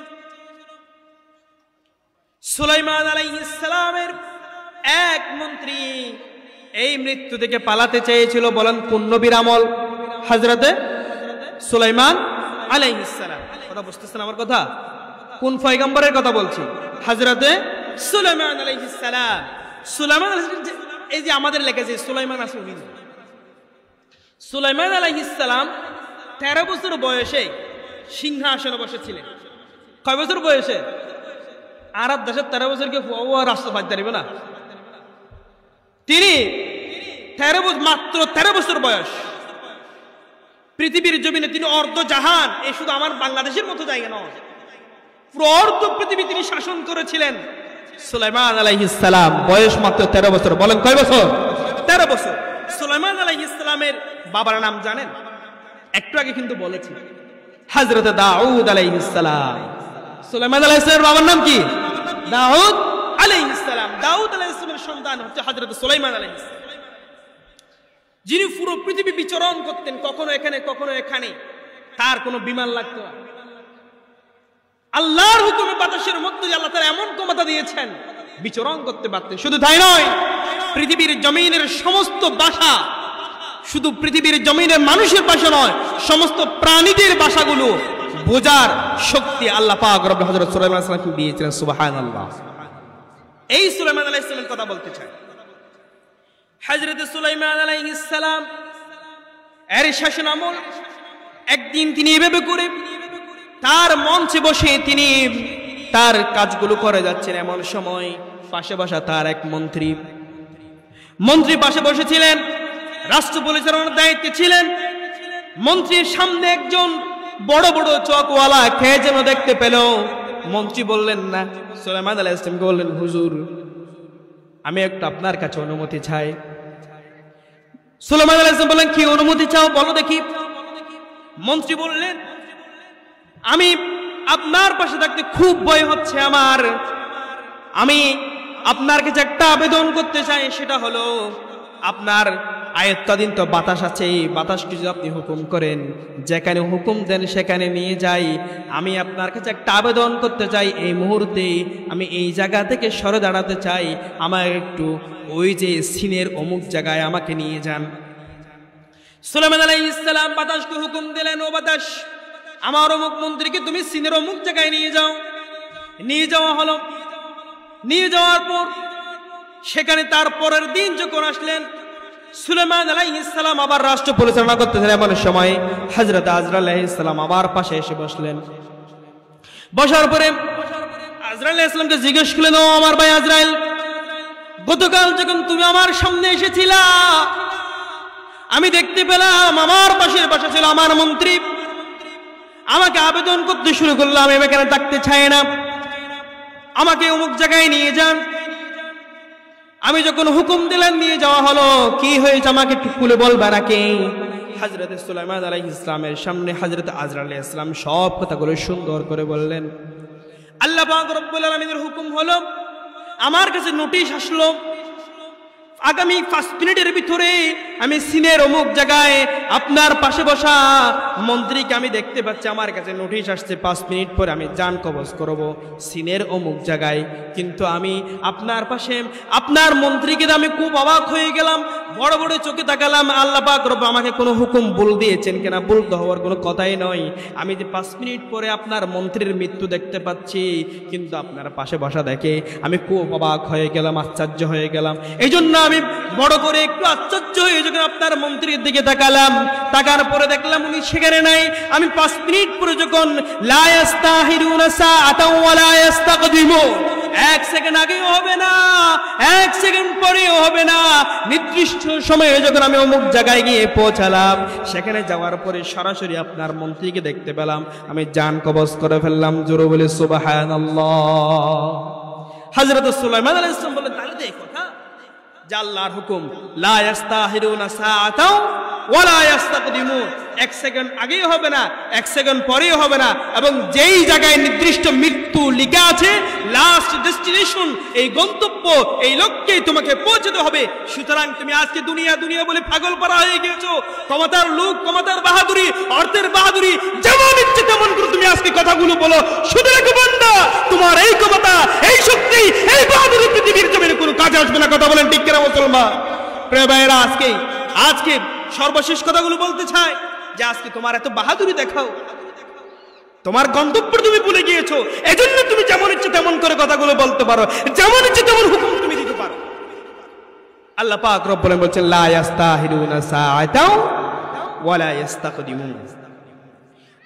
সুলাইমান আলাইহিস সালামের এক মন্ত্রী, এই মৃত্যু থেকে পালাতে চেয়েছিল। বলেন কোন নবীর আমল? হযরতে সুলাইমান আলাইহিস সালাম। কথা বুঝতেছেন আমার কথা? কোন পয়গম্বরের কথা বলছি? হযরতে সুলাইমান আলাইহিস সালাম। সুলাইমান আলাইহিস, এই যে আমাদের লেখা যে সুলাইমান আছে, সুলাইমান আলাইহিস সালাম 13 বছর বয়সে সিংহাসনে বসেছিলেন। কয় বছর বয়সে? আরব দেশের 13 বছরকে রাষ্ট্র পাইতে পারবে না। তিনি মাত্র 13 বছর বয়স, পৃথিবীর জমিনে তিনি অর্ধ জাহান, এই শুধু আমার বাংলাদেশের মতো জায়গা নয়, পুরো অর্ধ পৃথিবী তিনি শাসন করেছিলেন। সুলাইমান আলাইহিস সালাম বয়স মাত্র 13 বছর। বলেন কয় বছর? 13 বছর। সুলাইমান আলাইহিস সালামের বাবার নাম জানেন? একটু আগে কিন্তু বলেছি, হযরত দাউদ আলাইহিস সালাম। সুলাইমান আলাইহিস সালামের বাবার নাম কি? দাউদ আলাইহিস সালাম। দাউদ আলাইহিস সালামের সন্তান হচ্ছে হযরত সুলাইমান আলাইহিস সালাম, যিনি পুরো পৃথিবী বিচরণ করতেন, কখনো এখানে কখনো এখানে, তার কোনো বিমান লাগতো না। আল্লাহর হুকুমে বাতাসের মধ্যে আল্লাহ তাআলা এমন ক্ষমতা দিয়েছেন, বিচরণ করতে পারতেন। শুধু তাই নয়, পৃথিবীর জমিনের সমস্ত ভাষা, শুধু পৃথিবীর জমিনের মানুষের ভাষা নয়, সমস্ত প্রাণীদের ভাষাগুলো বোঝার শক্তি আল্লাহ পাক রব্বুল হযরত সুলাইমান আলাইহিস সালামকে দিয়েছিলেন। সুবহানাল্লাহ। এই সুলাইমান আলাইহিস সালামের কথা বলতে চাই। হযরত সুলাইমান আলাইহিস সালাম এর শাসন আমল, একদিন তিনি এভাবে করে তার মঞ্চে বসে তিনি তার কাজগুলো করে যাচ্ছেন। এমন সময় পাশে বসা তার এক মন্ত্রী পাশে বসেছিলেন, রাষ্ট্র পরিচালনার দায়িত্বে ছিলেন। মন্ত্রীর সামনে একজন বড় বড় চোখওয়ালা খেয়ে যেন দেখতে পেল। মন্ত্রী বললেন না, সুলাইমান আলাইহিস সালামকে বললেন, হুজুর আমি একটু আপনার কাছে অনুমতি চাই। সুলাইমান আলাইহিস সালাম বললেন, কি অনুমতি চাও বলো দেখি। মন্ত্রী বললেন, আমি আপনার পাশে থাকতে খুব ভয় হচ্ছে আমার, আমি আপনার কাছে একটা আবেদন করতে চাই, সেটা হলো আপনার আয়ত্তাধীন তো বাতাস আছে, এই বাতাসকে যদি আপনি হুকুম করেন, যেখানে হুকুম দেন সেখানে নিয়ে যাই। আমি আপনার কাছে একটা আবেদন করতে চাই, এই মুহূর্তে আমি এই জায়গা থেকে সরে দাঁড়াতে চাই, আমার একটু ওই যে সিনের অমুক জায়গায় আমাকে নিয়ে যান। সুলাইমান আলাইহিস সালাম বাতাসকে হুকুম দিলেন, ও বাতাস, আমার অমুক মন্ত্রীকে তুমি সিনের অমুক জায়গায় নিয়ে যাও। নিয়ে যাওয়া হলো। নিয়ে যাওয়ার পর সেখানে তার পরের দিন যখন আসলেন, সুলাইমান আলাইহিস সালাম আবার রাষ্ট্র পরিচালনা করতেছেন। এমন সময় হযরত আজরাইল আলাইহিস সালাম আবার পাশে এসে বসলেন। বসার পরে আজরাইল আলাইহিস সালামকে জিজ্ঞেস করলেন, ও আমার ভাই আজরাইল, গতকাল যখন তুমি আমার সামনে এসেছিলা, আমি দেখতে পেলাম আমার পাশের বসা ছিল আমার মন্ত্রী, আমাকে আবেদন করতে শুরু করলো, আমি এখানে থাকতে চাই না, আমাকে অমুক জায়গায় নিয়ে যান। আমি যখন হুকুম দিলেন, নিয়ে যাওয়া হলো, কি হয়েছে আমাকে একটু খুলে বলবা নাকি? হযরত সুলাইমান আলাইহিস সালামের সামনে হযরত আজরাইল আলাইহিস সালাম সব কথাগুলো সুন্দর করে বললেন। আল্লাহ পাক রব্বুল আলামিনের হুকুম হলো, আমার কাছে নোটিশ আসলো, আগামী 5 মিনিটের ভিতরে আমি সিনের অমুক জায়গায় আপনার পাশে বসা মন্ত্রীকে আমি দেখতে পাচ্ছি, আমার কাছে নোটিশ আসছে 5 মিনিট পরে আমি জান কবজ করব সিনের অমুক জায়গায়। কিন্তু আমি আপনার পাশে আপনার মন্ত্রীকে আমি খুব অবাক হয়ে গেলাম, বড় বড় চোখে তাকালাম। আল্লাহ পাক রব আমাকে কোনো হুকুম বল দিয়েছেন কিনা, বল তো হওয়ার কোনো কথাই নয়। আমি যে 5 মিনিট পরে আপনার মন্ত্রীর মৃত্যু দেখতে পাচ্ছি, কিন্তু আপনার পাশে বসা দেখে আমি খুব অবাক হয়ে গেলাম, আশ্চর্য হয়ে গেলাম। এই জন্য আমি বড় করে একটু আশ্চর্য হয়ে যখন আপনার মন্ত্রীর দিকে তাকালাম, তাকার পরে দেখলাম উনি সেখানে নাই। আমি 5 মিনিট পরে যখন লা ইস্তাহিরুনা সাআতাও ওয়া লা ইস্তাকদিমুন, 1 সেকেন্ড আগেও হবে না, 1 সেকেন্ড পরেও হবে না, নির্দিষ্ট সময়ে যখন আমি অমুক জায়গায় গিয়ে পৌঁছালাম, সেখানে যাওয়ার পরে সরাসরি আপনার মন্ত্রীকে দেখতে পেলাম, আমি জান কবজ করে ফেললাম। জোরে বলে সুবহানাল্লাহ। হযরত সুলাইমান আলাইহিস সালাম বলেন, তাহলে তো এই কথা যে আল্লাহর হুকুম লা ইস্তাহিরুনা সাআতাও ওয়া লা ইস্তাকদিমুন, 1 সেকেন্ড আগেও হবে না, 1 সেকেন্ড পরেও হবে না, এবং যেই জায়গায় নির্দিষ্ট মৃত্যু লেখা আছে, লাস্ট ডেস্টিনেশন, এই গন্তব্য, এই লক্ষ্যে তোমাকে পৌঁছতে হবে। সুতরাং তুমি আজকে দুনিয়া দুনিয়া বলে পাগল পারা হয়ে গিয়েছো, ক্ষমতার লোক, ক্ষমতার বাহাদুরি, অর্থের বাহাদুরি, যেমন ইচ্ছে তেমন করে তুমি আজকে কথাগুলো বলো। শুধু রেখো বান্দা, তোমার এই ক্ষমতা, এই শক্তি, এই বাহাদুরি পৃথিবীর জমিনে কোনো কাজে আসবে না। কথা বলেন ঠিক কিনা মুসলমান? প্রিয় ভাইয়েরা, আজকে সর্বশেষ কথাগুলো বলতে চাই যে আজকে তোমার এত বাহাদুরি দেখাও, তোমার গন্তব্য তুমি ভুলে গিয়েছো, এজন্য তুমি যেমন ইচ্ছে তেমন করে কথাগুলো বলতে পারো, যেমন ইচ্ছে তেমন হুকুম তুমি দিতে পারো। আল্লাহ পাক রব্বুল আলামিন বলেছেন, লা ইস্তাহিরুনা সাআতাও ওয়া লা ইস্তাকদিমুন।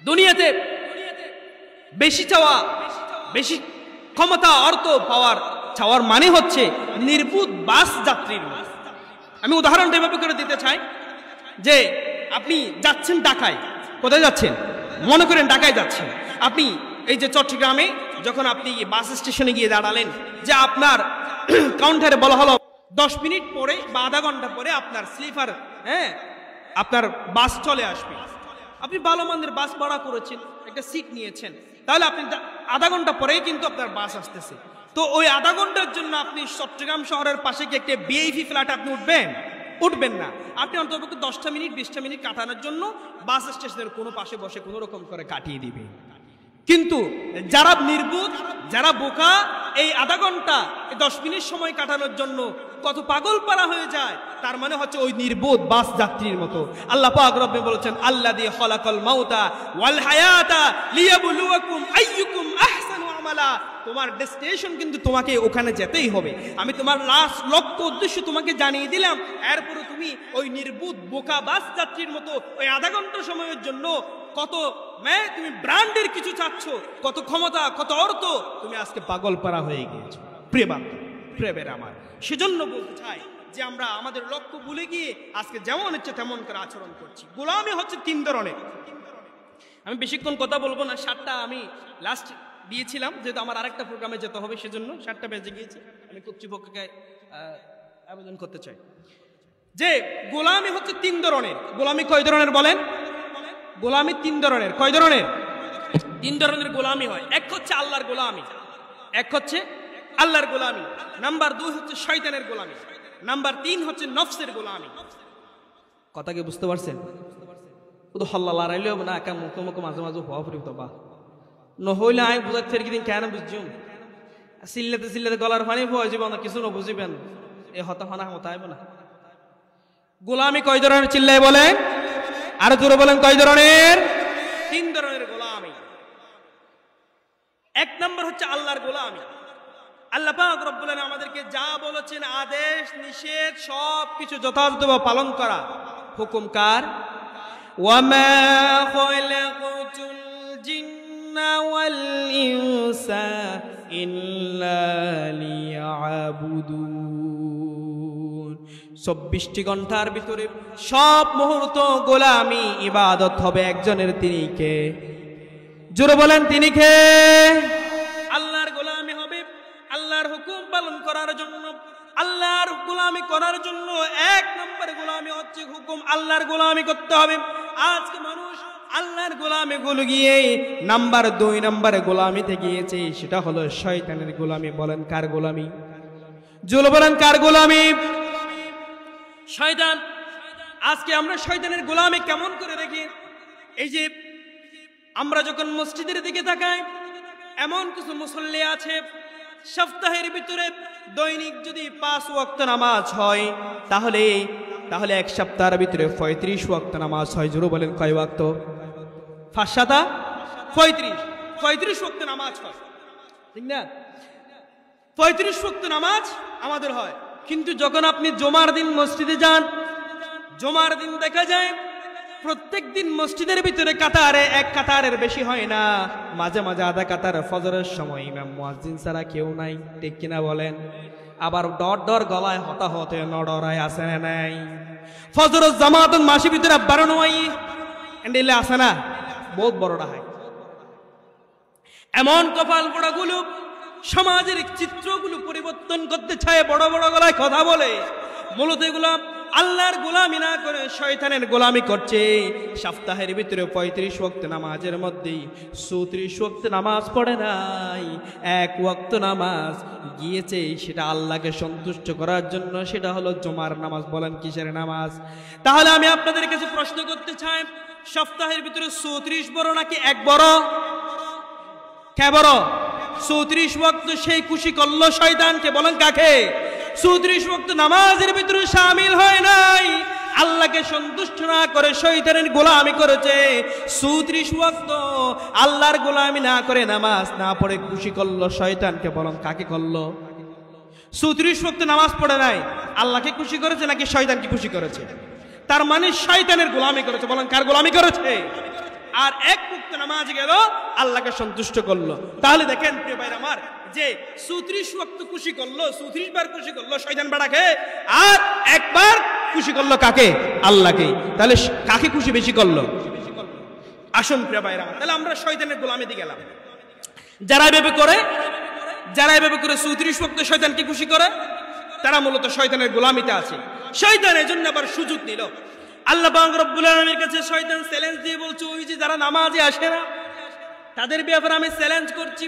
দুনিয়াতে বেশি চাওয়া, বেশি ক্ষমতা, অর্থ পাওয়ার চাওয়ার মানে হচ্ছে নির্বুধ বাস যাত্রীর মতো। আমি উদাহরণটা এভাবে করে দিতে চাই যে আপনি যাচ্ছেন ঢাকায়, কোথায় যাচ্ছেন? মনে করেন ঢাকায় যাচ্ছেন। আপনি এই যে চট্টগ্রামে যখন আপনি বাস স্টেশনে গিয়ে দাঁড়ালেন, যে আপনার কাউন্টারে বলা হলো 10 মিনিট পরে বা আধা ঘন্টা পরে আপনার স্লিপার, আপনার বাস চলে আসবে। আপনি ভালো মানের বাস ভাড়া করেছেন, একটা সিট নিয়েছেন, তাহলে আপনি আধা ঘন্টা পরেই কিন্তু আপনার বাস আসতেছে। তো ওই আধা ঘন্টার জন্য আপনি চট্টগ্রাম শহরের পাশে গিয়ে একটা ভিআইপি ফ্ল্যাটে আপনি উঠবেন না। আপনি অন্তত 10টা মিনিট 20টা মিনিট কাটানোর জন্য বাস স্টেশনের কোনো পাশে বসে কোনো রকম করে কাটিয়ে দিবে। কিন্তু যারা নির্বুধ, যারা বোকা, এই আধা ঘন্টা 10 মিনিট সময় কাটানোর জন্য কত পাগল পারা হয়ে যায়, তার মানে হচ্ছে ওই নির্বোধ বাস যাত্রীর মতো। আল্লাহ পাক রব্বে বলেছেন, আল্লাযী খালাকাল মাউতা ওয়াল হায়াতা লিয়াবলুয়াকুম আইয়ুকুম আহসানু আমালা। তোমার ডেস্টিনেশন কিন্তু তোমাকে ওখানে যেতেই হবে। আমি তোমার লাস্ট লক্ষ্য উদ্দেশ্য তোমাকে জানিয়ে দিলাম, এরপরে তুমি ওই নির্বোধ বোকা বাস যাত্রীর মতো ওই আধা ঘন্টা সময়ের জন্য কত তুমি ব্র্যান্ডের কিছু চাচ্ছ, কত ক্ষমতা, কত অর্থ, তুমি আজকে পাগল পারা হয়ে গিয়েছো। প্রেমের আমার, সেজন্য বলতে চাই যে আমরা আমাদের লক্ষ্য ভুলে গিয়ে আজকে যেমন ইচ্ছে তেমন করে আচরণ করছি। গোলামি হচ্ছে 3 ধরনের। আমি বেশিক্ষণ কথা বলবো না, 7টা আমি লাস্ট দিয়েছিলাম, যেহেতু আমার আরেকটা প্রোগ্রামে যেতে হবে, সেজন্য 7টা বেজে গিয়েছে। আমি কর্তৃপক্ষকে আবেদন করতে চাই যে গোলামি হচ্ছে 3 ধরনের। গোলামি কয় ধরনের বলেন? গোলামি 3 ধরনের। কয় ধরনের? 3 ধরনের গোলামি হয়। এক হচ্ছে আল্লাহর গোলামি, এক হচ্ছে আল্লাহর গোলামি, নাম্বার 2 হচ্ছে শয়তানের গোলামি, নাম্বার 3 হচ্ছে নফসের গোলামি। কথা কি বুঝতে পারছেন? শুধু হল্লা লড়াইলেও না, একা মুখে মুখে মাঝে মাঝে হওয়া ফুরি তো বা নহইলে আমি বুঝার থেকে দিন কেন বুঝছুম, চিল্লাতে গলার পানি হওয়া যাব না, কিছু না বুঝিবেন, এ হতাহনা হতাইব না। গোলামি কয় ধরনের চিল্লাই বলেন? আর জোরে বলেন, কয় ধরনের? 3 ধরনের গোলামি। 1 নম্বর হচ্ছে আল্লাহর গোলামি। আল্লাহ পাক রব্বুল আলামিন আমাদেরকে যা বলেছেন, আদেশ নিষেধ সবকিছু যথাযথভাবে পালন করা। হুকুম কার? ওয়ামা খালাকাতুল জিন্না ওয়াল ইনসা ইল্লা লিয়াবুদুন। 24টি ঘন্টার ভিতরে সব মুহূর্ত গোলামি ইবাদত হবে একজনের, তিনি কে? জোরে বলেন, তিনি কে? আল্লাহর গোলামি হবে আল্লাহর হুকুম পালন করার জন্য। আল্লাহর গোলামি করার জন্য 1 নম্বর গোলামি হচ্ছে হুকুম আল্লাহর গোলামি করতে হবে। আজকে মানুষ আল্লাহর গোলামি গুলো গিয়ে নাম্বার 2 নম্বরে গোলামিতে গিয়েছে, সেটা হলো শয়তানের গোলামি। বলেন কার গোলামি? জোরে বলেন, কার গোলামি? শয়তান, আজকে আমরা শয়তানের গোলামি কেমন করে দেখি। এই যে আমরা যখন মসজিদের দিকে তাকাই, এমন কিছু মুসল্লি আছে সপ্তাহের ভিতরে দৈনিক যদি 5 ওয়াক্ত নামাজ হয়, তাহলে এক সপ্তাহের ভিতরে 35 ওয়াক্ত নামাজ হয়। জোরে বলেন কয় ওয়াক্ত? 5 7 35 ওয়াক্ত নামাজ হয়, ঠিক না? 35 ওয়াক্ত নামাজ আমাদের হয়। কিন্তু যখন আপনি জুমার দিন মসজিদে যান, জুমার দিন দেখা যায় প্রত্যেক দিন মসজিদের ভিতরে কাতারে এক কাতারের বেশি হয় না, মাঝে মাঝে আধা কাতার। ফজরের সময় ইমাম মুয়াজ্জিন ছাড়া কেউ নাই, ঠিক কিনা বলেন? আবার ডর গলায় হতাহতে নডরায় আসে না নাই। ফজরের জামাত মাসে ভিতরে 12 নয় এন্ডিলে আসে না, বহুত বড়টা হয়। এমন কপাল পোড়াগুলো সমাজের চিত্রগুলো পরিবর্তন করতে চায়, বড় বড় গলায় কথা বলে, মূলত এগুলো আল্লাহর গোলামি না করে শয়তানের গোলামি করছে। সপ্তাহের ভিতরে 35 ওয়াক্ত নামাজের মধ্যে 34 ওয়াক্ত নামাজ পড়ে নাই। 1 ওয়াক্ত নামাজ গিয়েছে, সেটা আল্লাহকে সন্তুষ্ট করার জন্য, সেটা হলো জুমার নামাজ। বলেন কিসের নামাজ? তাহলে আমি আপনাদের কাছে প্রশ্ন করতে চাই, সপ্তাহের ভিতরে 34 বড় নাকি 1 বড়? কে বড়? 34 ওয়াক্ত সেই খুশি করলো শয়তানকে। বলেন কাকে? 34 ওয়াক্ত নামাজের ভিতরে শামিল হয় নাই, আল্লাহকে সন্তুষ্ট না করে শয়তানের গোলামি করেছে। 34 ওয়াক্ত আল্লাহর গোলামি না করে নামাজ না পড়ে খুশি করলো শয়তানকে। বলেন কাকে করলো? 34 ওয়াক্ত নামাজ পড়ে নাই, আল্লাহকে খুশি করেছে নাকি শয়তানকে খুশি করেছে? তার মানে শয়তানের গোলামি করেছে। বলেন কার গোলামি করেছে? আর 1 ওয়াক্ত নামাজ গেল, আল্লাহকে সন্তুষ্ট করলো। তাহলে দেখেন প্রিয় ভাইরা আমার, যে 34 ওয়াক্ত খুশি করলো, 34 বার খুশি করলো শয়তান বেড়াকে, আর একবার খুশি করলো কাকে? আল্লাহকে। তাহলে কাকে খুশি বেশি করলো? আসুন প্রিয় ভাইরা আমার, তাহলে আমরা শয়তানের গোলামিতে গেলাম। যারা এভাবে করে 34 ওয়াক্ত শয়তানকে খুশি করে, তারা মূলত শয়তানের গোলামিতে আছে। শয়তান এজন্য আবার সুযোগ নিল। আল্লাহ পাক রব্বুল আলামিনের কাছে শয়তান চ্যালেঞ্জ দিয়ে বলছে, ওই যে যারা নামাজে আসে না, তাদের ব্যাপারে আমি চ্যালেঞ্জ করছি।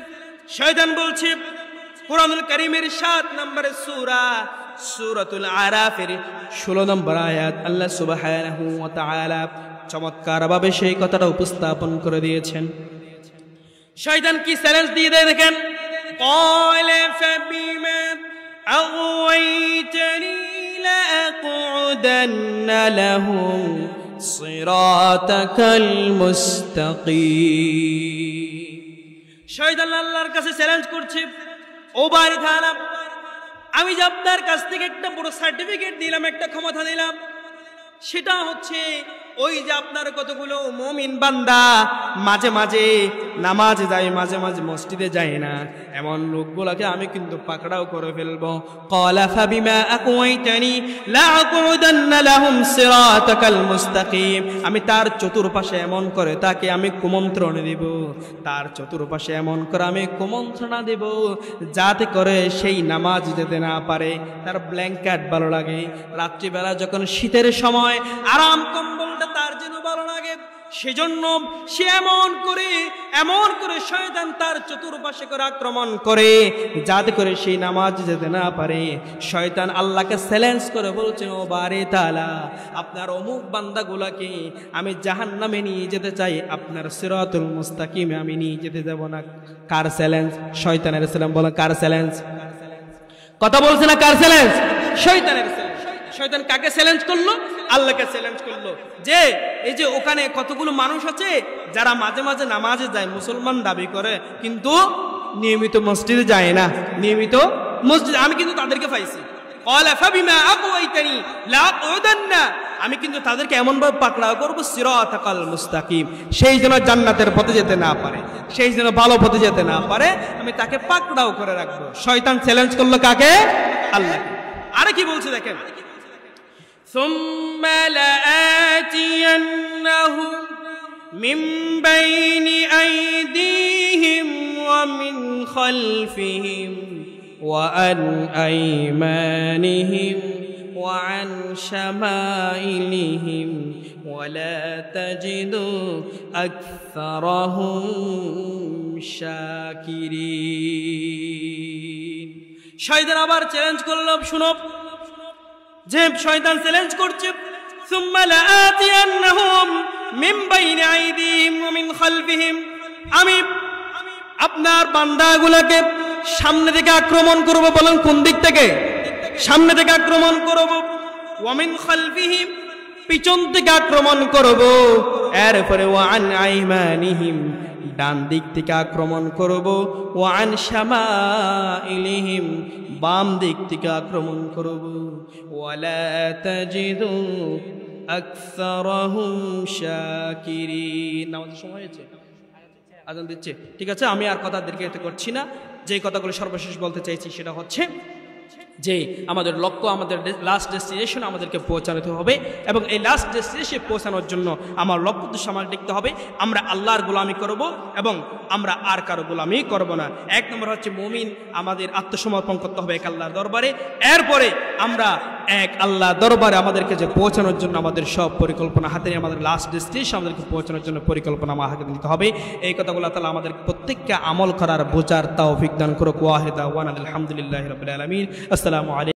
শয়তান বলছে, কুরআনুল কারীমের 7 নম্বরের সূরাতুল আরাফের 16 নম্বর আয়াত, আল্লাহ সুবহানাহু ওয়া তাআলা চমৎকার ভাবে সেই কথাটা উপস্থাপন করে দিয়েছেন। শয়তান কি চ্যালেঞ্জ দিয়ে দেয় দেখেন, ক্বালা ফাবিমা আগাওয়াইতানি লাআকুদান্না লাহুম সিরাতাকাল মুস্তাকিম। শয়তান আল্লাহর কাছে চ্যালেঞ্জ করছে, ও বাড়ি থানা, আমি যে আপনার কাছ থেকে একটা বড় সার্টিফিকেট দিলাম, একটা ক্ষমতা দিলাম, সেটা হচ্ছে ওই যে আপনার কতগুলো মুমিন বান্দা মাঝে মাঝে নামাজে যায়, মাঝে মাঝে মসজিদে যায় না, এমন লোকগুলোকে আমি কিন্তু পাকড়াও করে ফেলবো। ক্বালা ফাবিমা আকওয়াইতানি লাআকুদান্না লাহুম সিরাতাকাল মুস্তাকিম। আমি তার চতুর্পাশে এমন করে তাকে আমি কুমন্ত্রণ দেব, তার চতুর্পাশে এমন করে আমি কুমন্ত্রণা দেব, যাতে করে সেই নামাজ যেতে না পারে। তার ব্ল্যাঙ্কেট ভালো লাগে, রাত্রিবেলা যখন শীতের সময় আরাম কম্বলটা তার যেন ভালো লাগে, সেজন্য সে এমন করে শয়তান তার চতুর্পাশে করে আক্রমণ করে, যাতে করে সেই নামাজ যেতে না পারে। শয়তান আল্লাহকে চ্যালেঞ্জ করে বলছে, ও বারে তাআলা, আপনার অমুক বান্দাগুলাকে আমি জাহান্নামে নিয়ে যেতে চাই, আপনার সিরাতুল মুস্তাকিমে আমি নিয়ে যেতে যাব না। কার চ্যালেঞ্জ? শয়তানের চ্যালেঞ্জ। বলে কার চ্যালেঞ্জ? কথা বলছে না কার চ্যালেঞ্জ? শয়তানের চ্যালেঞ্জ। শয়তান কাকে চ্যালেঞ্জ করলো? আল্লাহকে চ্যালেঞ্জ করলো, যে এই যে ওখানে কতগুলো মানুষ আছে যারা মাঝে মাঝে নামাজে যায়, মুসলমান দাবি করে, কিন্তু নিয়মিত মসজিদে যায় না, নিয়মিত মসজিদ, আমি কিন্তু তাদেরকে পাইছি। ক্বালা ফাবিমা আগওয়াইতানি লাআকুদান্না, আমি কিন্তু তাদেরকে এমন ভাবে পাকড়াও করব, সিরাতাকাল মুস্তাকিম, সেই যেন জান্নাতের পথে যেতে না পারে, সেই যেন ভালো পথে যেতে না পারে, আমি তাকে পাকড়াও করে রাখবো। শয়তান চ্যালেঞ্জ করলো কাকে? আল্লাহকে। আরে কি বলছে দেখেন, ثم لآتينهم من بين أيديهم ومن خلفهم وعن أيمانهم وعن شمائلهم ولا تجد أكثرهم شاكرين। শয়তান আবার চ্যালেঞ্জ করলো, শুনো, যে শয়তান চ্যালেঞ্জ করছে সুম্মা লাআতিয়ান্নাহুম মিন বাইনি আইদিহিম ওয়া মিন খালফিহিম, আমি আপনার বান্দাগুলোকে সামনে থেকে আক্রমণ করব। বলেন কোন দিক থেকে? সামনে থেকে আক্রমণ করব। ওয়া মিন খালফিহিম, পিছন থেকে আক্রমণ করব। এরপরে ওয়া আন আইমানিহিম, ডান দিক থেকে আক্রমণ করব। ওয়া আন শামাইলিহিম, বাম দিক থেকে আক্রমণ করব। ওয়ালা তাজিদু আকসারাহুম শাকিরিন। নামাজের সময় হয়েছে, আজান দিচ্ছে, ঠিক আছে, আমি আর কথা দীর্ঘায়িত করছি না। যে কথাগুলো সর্বশেষ বলতে চাইছি সেটা হচ্ছে যে আমাদের লক্ষ্য, আমাদের লাস্ট ডেস্টিনেশন আমাদেরকে পৌঁছাতে হবে, এবং এই লাস্ট ডেস্টিনেশনে পৌঁছানোর জন্য আমার লক্ষ্য উদ্দেশ্য আমার দেখতে হবে আমরা আল্লাহর গোলামি করব এবং আমরা আর কারো গোলামি করব না। এক নম্বর হচ্ছে মুমিন, আমাদের আত্মসমর্পণ করতে হবে এক আল্লাহর দরবারে। এরপরে আমরা এক আল্লাহ দরবারে আমাদেরকে যে পৌঁছানোর জন্য আমাদের সব পরিকল্পনা হাতে নিয়ে আমাদের লাস্ট ডেস্টিনেশন আমাদেরকে পৌঁছানোর জন্য পরিকল্পনা আমার হাতে নিতে হবে। এই কথাগুলো তাআলা আমাদের প্রত্যেককে আমল করার বোঝার তৌফিক দান করুক। ওয়াহিদা ওয়ান আলহামদুলিল্লাহি রাব্বিল আলামিন। আসসালামু আলাইকুম।